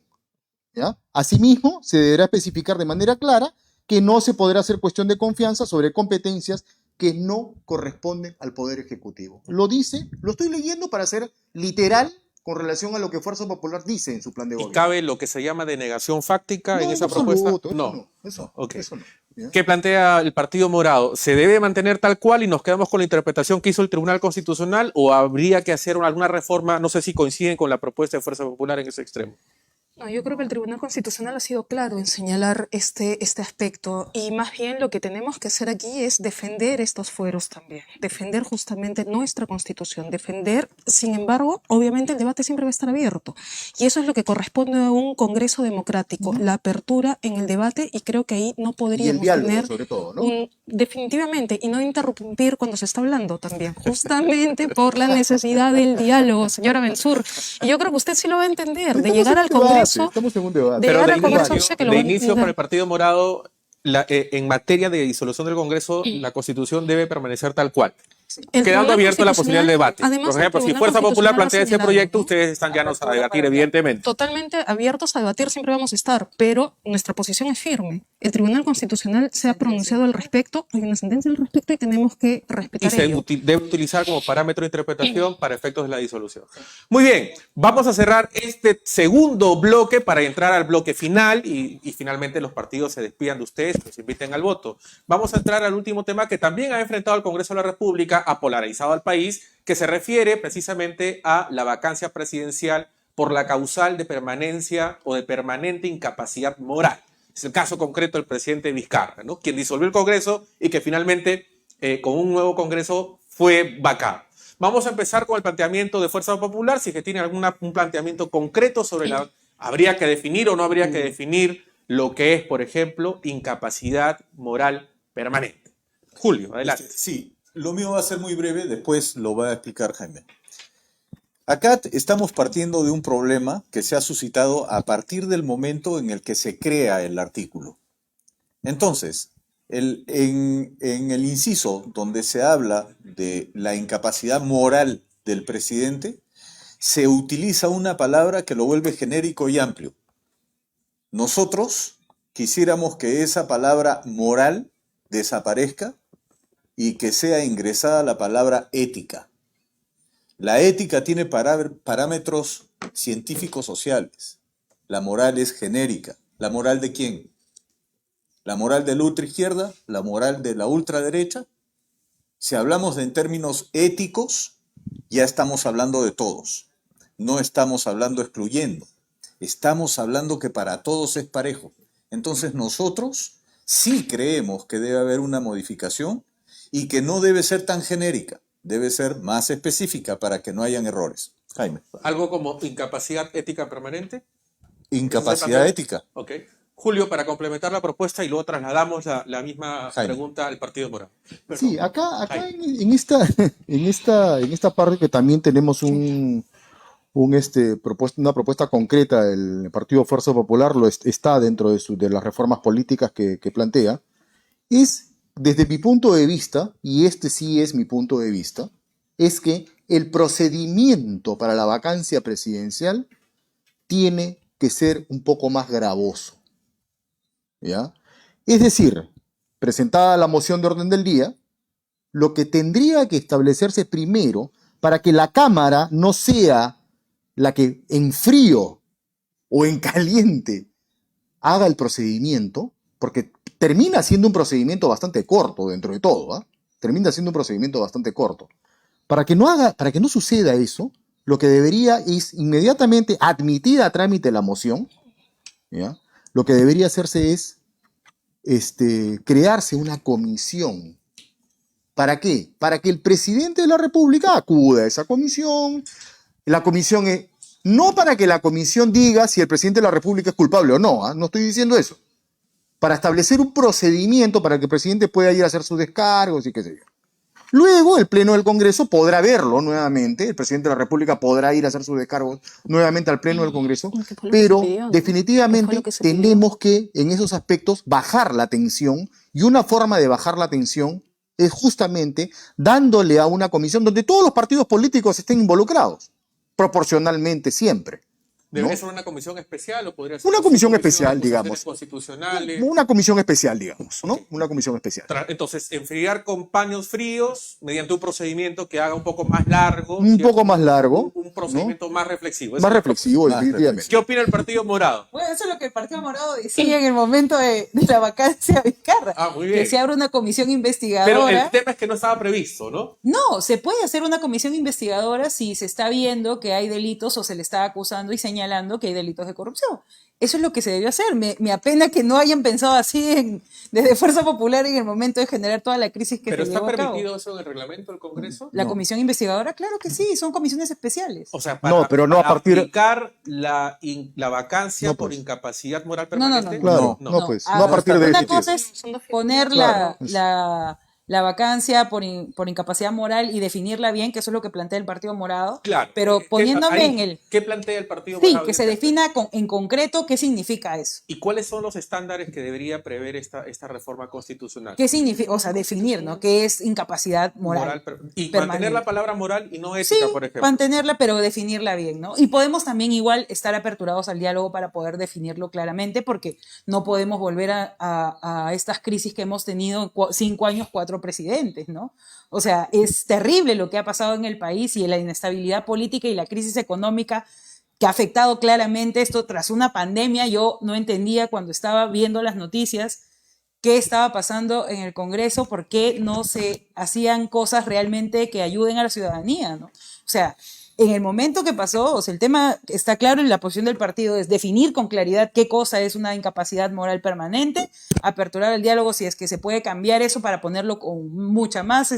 S2: ¿Ya? Asimismo, se deberá especificar de manera clara que no se podrá hacer cuestión de confianza sobre competencias que no corresponden al Poder Ejecutivo. Lo dice, lo estoy leyendo para ser literal con relación a lo que Fuerza Popular dice en su plan de gobierno.
S1: ¿Y cabe lo que se llama denegación fáctica en esa
S2: absoluto,
S1: propuesta? No.
S2: Eso no. ¿Ya?
S1: ¿Qué plantea el Partido Morado? ¿Se debe mantener tal cual y nos quedamos con la interpretación que hizo el Tribunal Constitucional o habría que hacer alguna reforma? No sé si coinciden con la propuesta de Fuerza Popular en ese extremo.
S3: No, yo creo que el Tribunal Constitucional ha sido claro en señalar este aspecto y más bien lo que tenemos que hacer aquí es defender estos fueros también, defender justamente nuestra Constitución, defender, sin embargo, obviamente el debate siempre va a estar abierto y eso es lo que corresponde a un Congreso democrático, la apertura en el debate y creo que ahí no podríamos
S2: y el diálogo,
S3: tener
S2: sobre todo, ¿no?
S3: definitivamente y no interrumpir cuando se está hablando también, justamente por la necesidad del diálogo, señora Bensur. Y yo creo que usted sí lo va a entender, de llegar al Congreso.
S2: Estamos en un debate.
S1: Pero
S3: llegar
S1: de
S3: al Congreso, sé que lo
S1: de
S3: van a
S1: inicio
S3: entender.
S1: para el Partido Morado, en materia de disolución del Congreso, la Constitución debe permanecer tal cual.
S3: El
S1: Quedando
S3: Tribunal
S1: abierto la posibilidad del debate.
S3: Además,
S1: Por ejemplo,
S3: el
S1: si
S3: Tribunal
S1: Fuerza Popular
S3: Constitucional
S1: plantea
S3: va
S1: ese
S3: señalando,
S1: proyecto,
S3: ¿no?
S1: ustedes están llanos a debatir, evidentemente.
S3: Totalmente abiertos a debatir siempre vamos a estar, pero nuestra posición es firme. El Tribunal Constitucional se ha pronunciado al respecto, hay una sentencia al respecto y tenemos que
S1: Y
S3: respetar
S1: se
S3: ello.
S1: debe utilizar como parámetro de interpretación para efectos de la disolución. Muy bien, vamos a cerrar este segundo bloque para entrar al bloque final y finalmente los partidos se despidan de ustedes, los inviten al voto. Vamos a entrar al último tema que también ha enfrentado el Congreso de la República, ha polarizado al país, que se refiere precisamente a la vacancia presidencial por la causal de permanencia o de permanente incapacidad moral. Es el caso concreto del presidente Vizcarra, ¿no? Quien disolvió el Congreso y que finalmente con un nuevo Congreso fue vacado. Vamos a empezar con el planteamiento de Fuerza Popular, si es que tiene un planteamiento concreto sobre habría que definir o no habría que definir lo que es, por ejemplo, incapacidad moral permanente. Julio, adelante.
S5: Sí, lo mío va a ser muy breve, después lo va a explicar Jaime. Acá estamos partiendo de un problema que se ha suscitado a partir del momento en el que se crea el artículo. Entonces, en el inciso donde se habla de la incapacidad moral del presidente, se utiliza una palabra que lo vuelve genérico y amplio. Nosotros quisiéramos que esa palabra moral desaparezca y que sea ingresada la palabra ética. La ética tiene parámetros científicos sociales. La moral es genérica. ¿La moral de quién? ¿La moral de la ultraizquierda? ¿La moral de la ultraderecha? Si hablamos en términos éticos, ya estamos hablando de todos. No estamos hablando excluyendo. Estamos hablando que para todos es parejo. Entonces nosotros sí creemos que debe haber una modificación y que no debe ser tan genérica. Debe ser más específica para que no hayan errores. Jaime.
S1: ¿Algo como incapacidad ética permanente?
S5: Incapacidad ética.
S1: Ok. Julio, para complementar la propuesta y luego trasladamos la misma
S5: Jaime.
S1: pregunta al Partido Morado.
S2: Sí, acá en esta parte que también tenemos una propuesta concreta del Partido Fuerza Popular, está dentro de las reformas políticas que plantea, es, desde mi punto de vista, y este sí es mi punto de vista, es que el procedimiento para la vacancia presidencial tiene que ser un poco más gravoso, ¿ya? Es decir, presentada la moción de orden del día, lo que tendría que establecerse primero para que la Cámara no sea la que en frío o en caliente haga el procedimiento, porque termina siendo un procedimiento bastante corto dentro de todo, ¿ah? Termina siendo un procedimiento bastante corto. Para que no suceda eso, lo que debería es inmediatamente admitida a trámite la moción, ¿ya? Lo que debería hacerse es crearse una comisión. ¿Para qué? Para que el presidente de la República acuda a esa comisión. La comisión es, no para que la comisión diga si el presidente de la República es culpable o no, ¿ah? No estoy diciendo eso. Para establecer un procedimiento para que el presidente pueda ir a hacer sus descargos y qué sé yo. Luego el Pleno del Congreso podrá verlo nuevamente, el presidente de la República podrá ir a hacer sus descargos nuevamente al Pleno del Congreso, pero definitivamente tenemos que en esos aspectos bajar la tensión, y una forma de bajar la tensión es justamente dándole a una comisión donde todos los partidos políticos estén involucrados, proporcionalmente siempre.
S1: ¿Debería
S2: ¿no?
S1: ser una comisión especial o podría ser
S2: Una comisión especial, digamos.
S1: Constitucionales?
S2: Una comisión especial, digamos, ¿no? Una comisión especial.
S1: Entonces, enfriar con paños fríos mediante un procedimiento que haga un poco más largo.
S2: Un poco más largo.
S1: Un procedimiento más reflexivo.
S2: Más reflexivo, definitivamente.
S1: ¿Qué opina el Partido Morado?
S4: Bueno, eso es lo que el Partido Morado decía en el momento de la vacancia de Vizcarra.
S1: Muy bien.
S4: Que se abra una comisión investigadora.
S1: Pero el tema es que no estaba previsto, ¿no?
S4: No, se puede hacer una comisión investigadora si se está viendo que hay delitos o se le está acusando y señalando que hay delitos de corrupción. Eso es lo que se debió hacer. Me apena que no hayan pensado así desde Fuerza Popular en el momento de generar toda la crisis que se llevó a cabo.
S1: ¿Pero está permitido eso en el reglamento del Congreso?
S4: ¿La comisión investigadora? Claro que sí, son comisiones especiales.
S1: O sea,
S2: pero no a partir
S1: aplicar la vacancia por incapacidad moral permanente.
S2: No, pues. No a partir de
S4: una
S2: eso.
S4: cosa es poner la vacancia por incapacidad moral y definirla bien, que eso es lo que plantea el Partido Morado.
S1: Claro.
S4: Pero poniéndome en el...
S1: ¿Qué plantea el Partido
S4: Sí,
S1: Morado?
S4: que se defina en concreto qué significa eso.
S1: ¿Y cuáles son los estándares que debería prever esta reforma constitucional?
S4: ¿Qué significa? O sea, definir, ¿no? ¿Qué es incapacidad moral?
S1: Y
S4: permanente.
S1: mantener la palabra moral y no ética,
S4: Sí,
S1: por ejemplo.
S4: mantenerla, pero definirla bien, ¿no? Y podemos también igual estar aperturados al diálogo para poder definirlo claramente, porque no podemos volver a estas crisis que hemos tenido en 5 años, 4 presidentes, ¿no? O sea, es terrible lo que ha pasado en el país y la inestabilidad política y la crisis económica que ha afectado claramente esto tras una pandemia. Yo no entendía cuando estaba viendo las noticias qué estaba pasando en el Congreso, por qué no se hacían cosas realmente que ayuden a la ciudadanía, ¿no? O sea, en el momento que pasó, o sea, el tema está claro en la posición del partido, es definir con claridad qué cosa es una incapacidad moral permanente, aperturar el diálogo si es que se puede cambiar eso para ponerlo con mucha más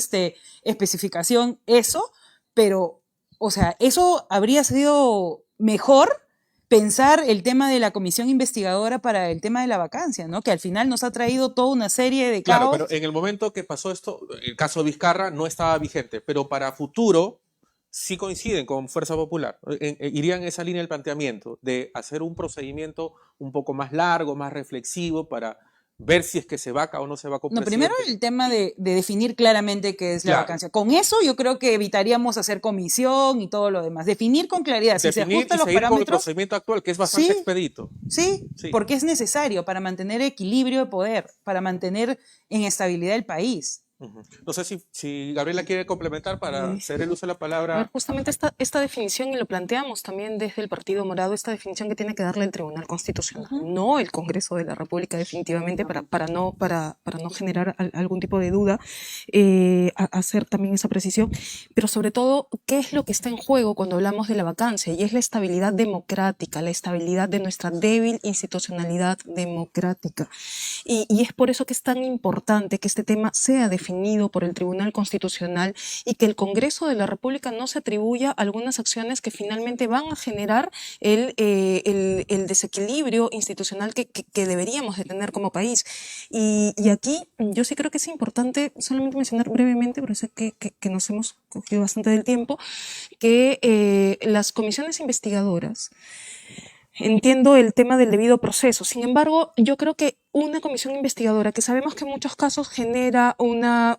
S4: especificación, eso, pero, o sea, eso habría sido mejor pensar el tema de la comisión investigadora para el tema de la vacancia, ¿no? Que al final nos ha traído toda una serie de
S1: Claro,
S4: caos.
S1: pero en el momento que pasó esto, el caso de Vizcarra no estaba vigente, pero para futuro sí coinciden con Fuerza Popular. Irían en esa línea del planteamiento de hacer un procedimiento un poco más largo, más reflexivo para ver si es que se vaca o no se vaca un presidente.
S4: Primero el tema de definir claramente qué es la vacancia. Con eso yo creo que evitaríamos hacer comisión y todo lo demás. Definir con claridad si se ajustan los
S1: seguir
S4: parámetros.
S1: con el procedimiento actual, que es bastante expedito.
S4: Sí, porque es necesario para mantener equilibrio de poder, para mantener en estabilidad el país.
S1: No sé si Gabriela quiere complementar para hacer el uso de la palabra.
S3: A ver, justamente esta definición, y lo planteamos también desde el Partido Morado, esta definición que tiene que darle el Tribunal Constitucional, no el Congreso de la República, definitivamente, para no generar algún tipo de duda, hacer también esa precisión, pero sobre todo, ¿qué es lo que está en juego cuando hablamos de la vacancia? Y es la estabilidad democrática, la estabilidad de nuestra débil institucionalidad democrática. Y es por eso que es tan importante que este tema sea definido por el Tribunal Constitucional y que el Congreso de la República no se atribuya algunas acciones que finalmente van a generar el desequilibrio institucional que deberíamos de tener como país. Y aquí yo sí creo que es importante solamente mencionar brevemente, pero sé que nos hemos cogido bastante del tiempo, que las comisiones investigadoras Entiendo el tema del debido proceso. Sin embargo, yo creo que una comisión investigadora, que sabemos que en muchos casos genera una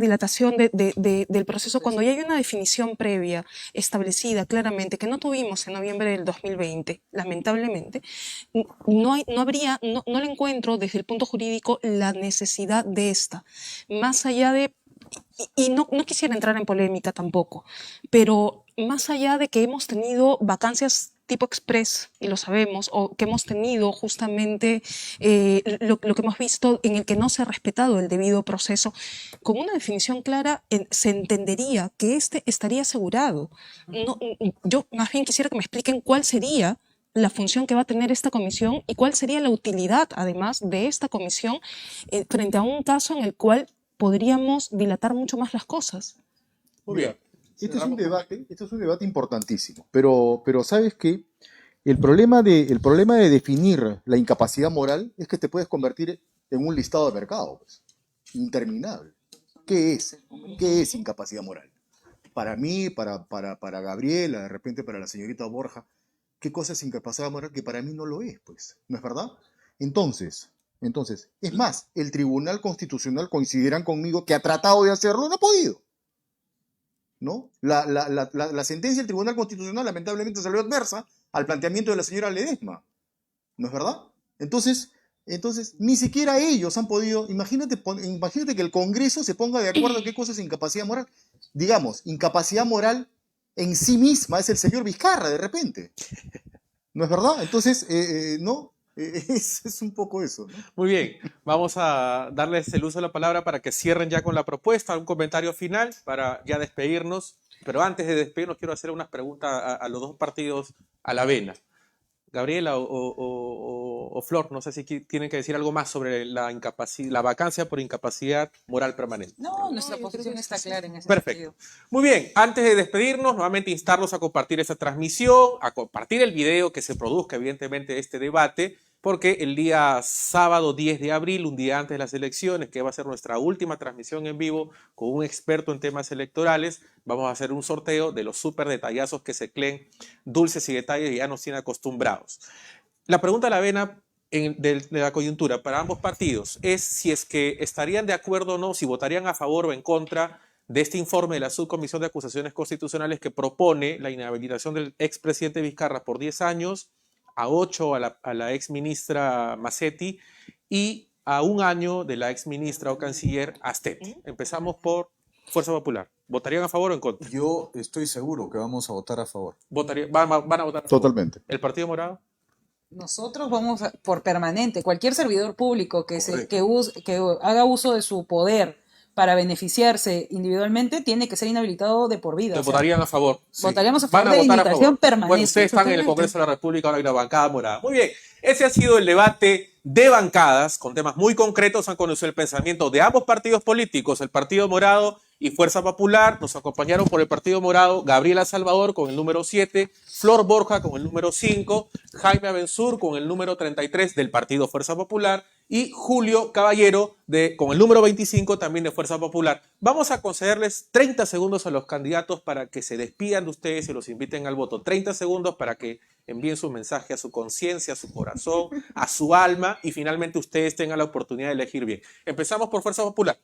S3: dilatación del proceso, cuando ya hay una definición previa, establecida claramente, que no tuvimos en noviembre del 2020, lamentablemente, no le encuentro desde el punto jurídico la necesidad de esta. Más allá de y no quisiera entrar en polémica tampoco, pero más allá de que hemos tenido vacancias tipo express, y lo sabemos, o que hemos tenido justamente lo que hemos visto en el que no se ha respetado el debido proceso, con una definición clara se entendería que este estaría asegurado. Yo más bien quisiera que me expliquen cuál sería la función que va a tener esta comisión y cuál sería la utilidad, además, de esta comisión frente a un caso en el cual podríamos dilatar mucho más las cosas.
S2: Muy bien. Este es un debate importantísimo, pero ¿sabes qué? El problema de definir la incapacidad moral es que te puedes convertir en un listado de mercado, pues, interminable. ¿Qué es? ¿Qué es incapacidad moral? Para mí, para Gabriela, de repente para la señorita Borja, ¿qué cosa es incapacidad moral? Que para mí no lo es, pues, ¿no es verdad? Entonces, es más, el Tribunal Constitucional, coincidirán conmigo, que ha tratado de hacerlo, no ha podido, ¿no? La sentencia del Tribunal Constitucional lamentablemente salió adversa al planteamiento de la señora Ledesma, ¿no es verdad? Entonces, ni siquiera ellos han podido. Imagínate que el Congreso se ponga de acuerdo en qué cosa es incapacidad moral. Digamos, incapacidad moral en sí misma es el señor Vizcarra, de repente. ¿No es verdad? Entonces, no, es un poco eso, ¿no?
S1: Muy bien, vamos a darles el uso de la palabra para que cierren ya con la propuesta, un comentario final para ya despedirnos. Pero antes de despedirnos quiero hacer unas preguntas a los dos partidos a la vena. Gabriela o Flor, no sé si tienen que decir algo más sobre la vacancia por incapacidad moral permanente.
S4: No, nuestra posición está clara en ese
S1: Perfecto.
S4: sentido.
S1: Muy bien, antes de despedirnos, nuevamente instarlos a compartir esta transmisión, a compartir el video, que se produzca evidentemente este debate, porque el día sábado 10 de abril, un día antes de las elecciones, que va a ser nuestra última transmisión en vivo con un experto en temas electorales, vamos a hacer un sorteo de los súper detallazos que se creen dulces y detalles y ya nos tienen acostumbrados. La pregunta de la vena de la coyuntura para ambos partidos es si es que estarían de acuerdo o no, si votarían a favor o en contra de este informe de la Subcomisión de Acusaciones Constitucionales que propone la inhabilitación del expresidente Vizcarra por 10 años, a 8 a la exministra Massetti y a 1 año de la exministra o canciller Astetti. Empezamos por Fuerza Popular. ¿Votarían a favor o en contra?
S5: Yo estoy seguro que vamos a votar a favor.
S1: ¿Van a votar a favor?
S2: Totalmente.
S1: ¿El Partido Morado?
S4: Nosotros vamos por permanente. Cualquier servidor público que haga uso de su poder para beneficiarse individualmente tiene que ser inhabilitado de por vida.
S1: ¿Votarían a favor?
S4: Votaríamos a
S1: Van
S4: favor de
S1: votar a
S4: inhabilitación permanente.
S1: Bueno, ustedes están en el Congreso de la República, ahora hay una bancada morada. Muy bien, ese ha sido el debate de bancadas con temas muy concretos. Han conocido el pensamiento de ambos partidos políticos, el Partido Morado y Fuerza Popular. Nos acompañaron por el Partido Morado Gabriela Salvador con el número 7, Flor Borja con el número 5, Jaime Abensur con el número 33 del Partido Fuerza Popular y Julio Caballero con el número 25 también de Fuerza Popular. Vamos a concederles 30 segundos a los candidatos para que se despidan de ustedes y los inviten al voto. 30 segundos para que envíen su mensaje a su conciencia, a su corazón, a su alma y finalmente ustedes tengan la oportunidad de elegir bien. Empezamos por Fuerza Popular,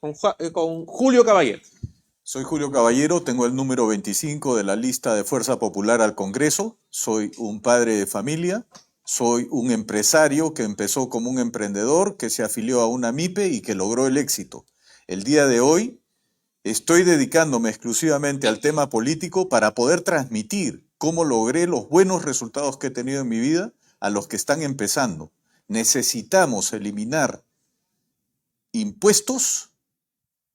S1: con Julio Caballero.
S5: Soy Julio Caballero, tengo el número 25 de la lista de Fuerza Popular al Congreso. Soy un padre de familia, soy un empresario que empezó como un emprendedor, que se afilió a una MIPE y que logró el éxito. El día de hoy estoy dedicándome exclusivamente al tema político para poder transmitir cómo logré los buenos resultados que he tenido en mi vida a los que están empezando. Necesitamos eliminar impuestos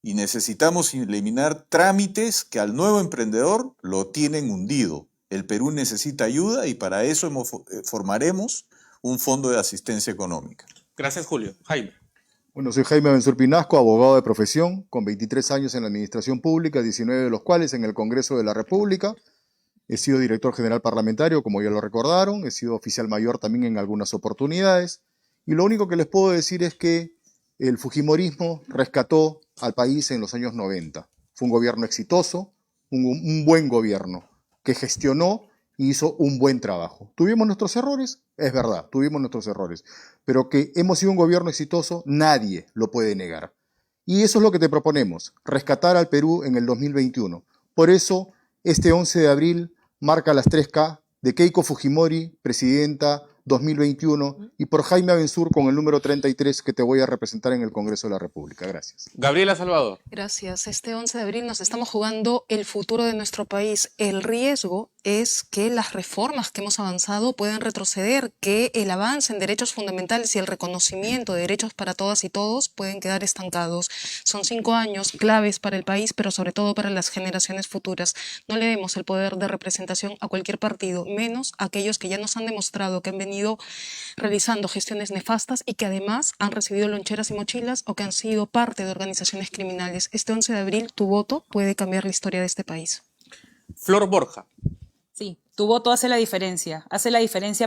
S5: y necesitamos eliminar trámites que al nuevo emprendedor lo tienen hundido. El Perú necesita ayuda y para eso formaremos un fondo de asistencia económica.
S1: Gracias, Julio. Jaime.
S2: Bueno, soy Jaime Abensur Pinasco, abogado de profesión, con 23 años en la administración pública, 19 de los cuales en el Congreso de la República. He sido director general parlamentario, como ya lo recordaron, he sido oficial mayor también en algunas oportunidades, y lo único que les puedo decir es que el fujimorismo rescató al país en los años 90. Fue un gobierno exitoso, un buen gobierno, que gestionó y hizo un buen trabajo. ¿Tuvimos nuestros errores? Es verdad, tuvimos nuestros errores. Pero que hemos sido un gobierno exitoso, nadie lo puede negar. Y eso es lo que te proponemos, rescatar al Perú en el 2021. Por eso, este 11 de abril marca las 3K de Keiko Fujimori, presidenta 2021, y por Jaime Abensur con el número 33 que te voy a representar en el Congreso de la República. Gracias.
S1: Gabriela Salvador.
S3: Gracias. Este 11 de abril nos estamos jugando el futuro de nuestro país. El riesgo es que las reformas que hemos avanzado puedan retroceder, que el avance en derechos fundamentales y el reconocimiento de derechos para todas y todos pueden quedar estancados. Son 5 años claves para el país, pero sobre todo para las generaciones futuras. No le demos el poder de representación a cualquier partido, menos a aquellos que ya nos han demostrado que han venido realizando gestiones nefastas y que además han recibido loncheras y mochilas o que han sido parte de organizaciones criminales. Este 11 de abril tu voto puede cambiar la historia de este país.
S1: Flor Borja.
S4: Sí, tu voto hace la diferencia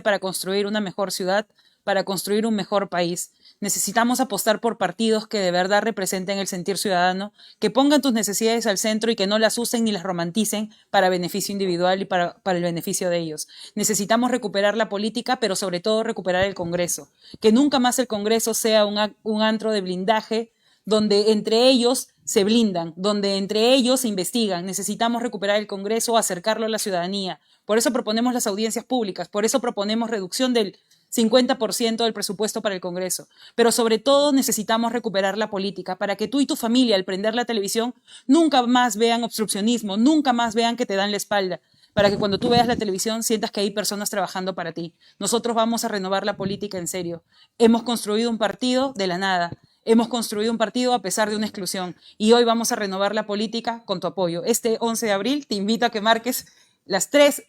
S4: para construir una mejor ciudad, para construir un mejor país. Necesitamos apostar por partidos que de verdad representen el sentir ciudadano, que pongan tus necesidades al centro y que no las usen ni las romanticen para beneficio individual y para el beneficio de ellos. Necesitamos recuperar la política, pero sobre todo recuperar el Congreso. Que nunca más el Congreso sea un antro de blindaje donde entre ellos se blindan, donde entre ellos se investigan. Necesitamos recuperar el Congreso, acercarlo a la ciudadanía. Por eso proponemos las audiencias públicas, por eso proponemos reducción del 50% del presupuesto para el Congreso. Pero sobre todo necesitamos recuperar la política para que tú y tu familia, al prender la televisión, nunca más vean obstruccionismo, nunca más vean que te dan la espalda, para que cuando tú veas la televisión sientas que hay personas trabajando para ti. Nosotros vamos a renovar la política en serio. Hemos construido un partido de la nada. Hemos construido un partido a pesar de una exclusión y hoy vamos a renovar la política con tu apoyo. Este 11 de abril te invito a que marques las 3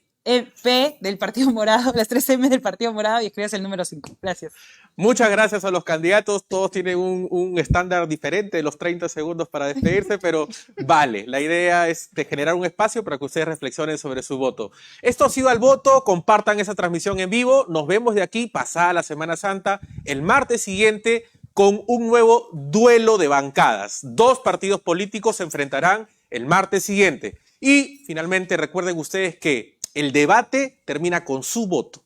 S4: P del Partido Morado, las 3 M del Partido Morado y escribas el número 5. Gracias.
S1: Muchas gracias a los candidatos. Todos tienen un estándar diferente de los 30 segundos para despedirse, pero vale. La idea es de generar un espacio para que ustedes reflexionen sobre su voto. Esto ha sido Al Voto. Compartan esa transmisión en vivo. Nos vemos de aquí, pasada la Semana Santa, el martes siguiente, con un nuevo duelo de bancadas. 2 partidos políticos se enfrentarán el martes siguiente. Y finalmente recuerden ustedes que el debate termina con su voto.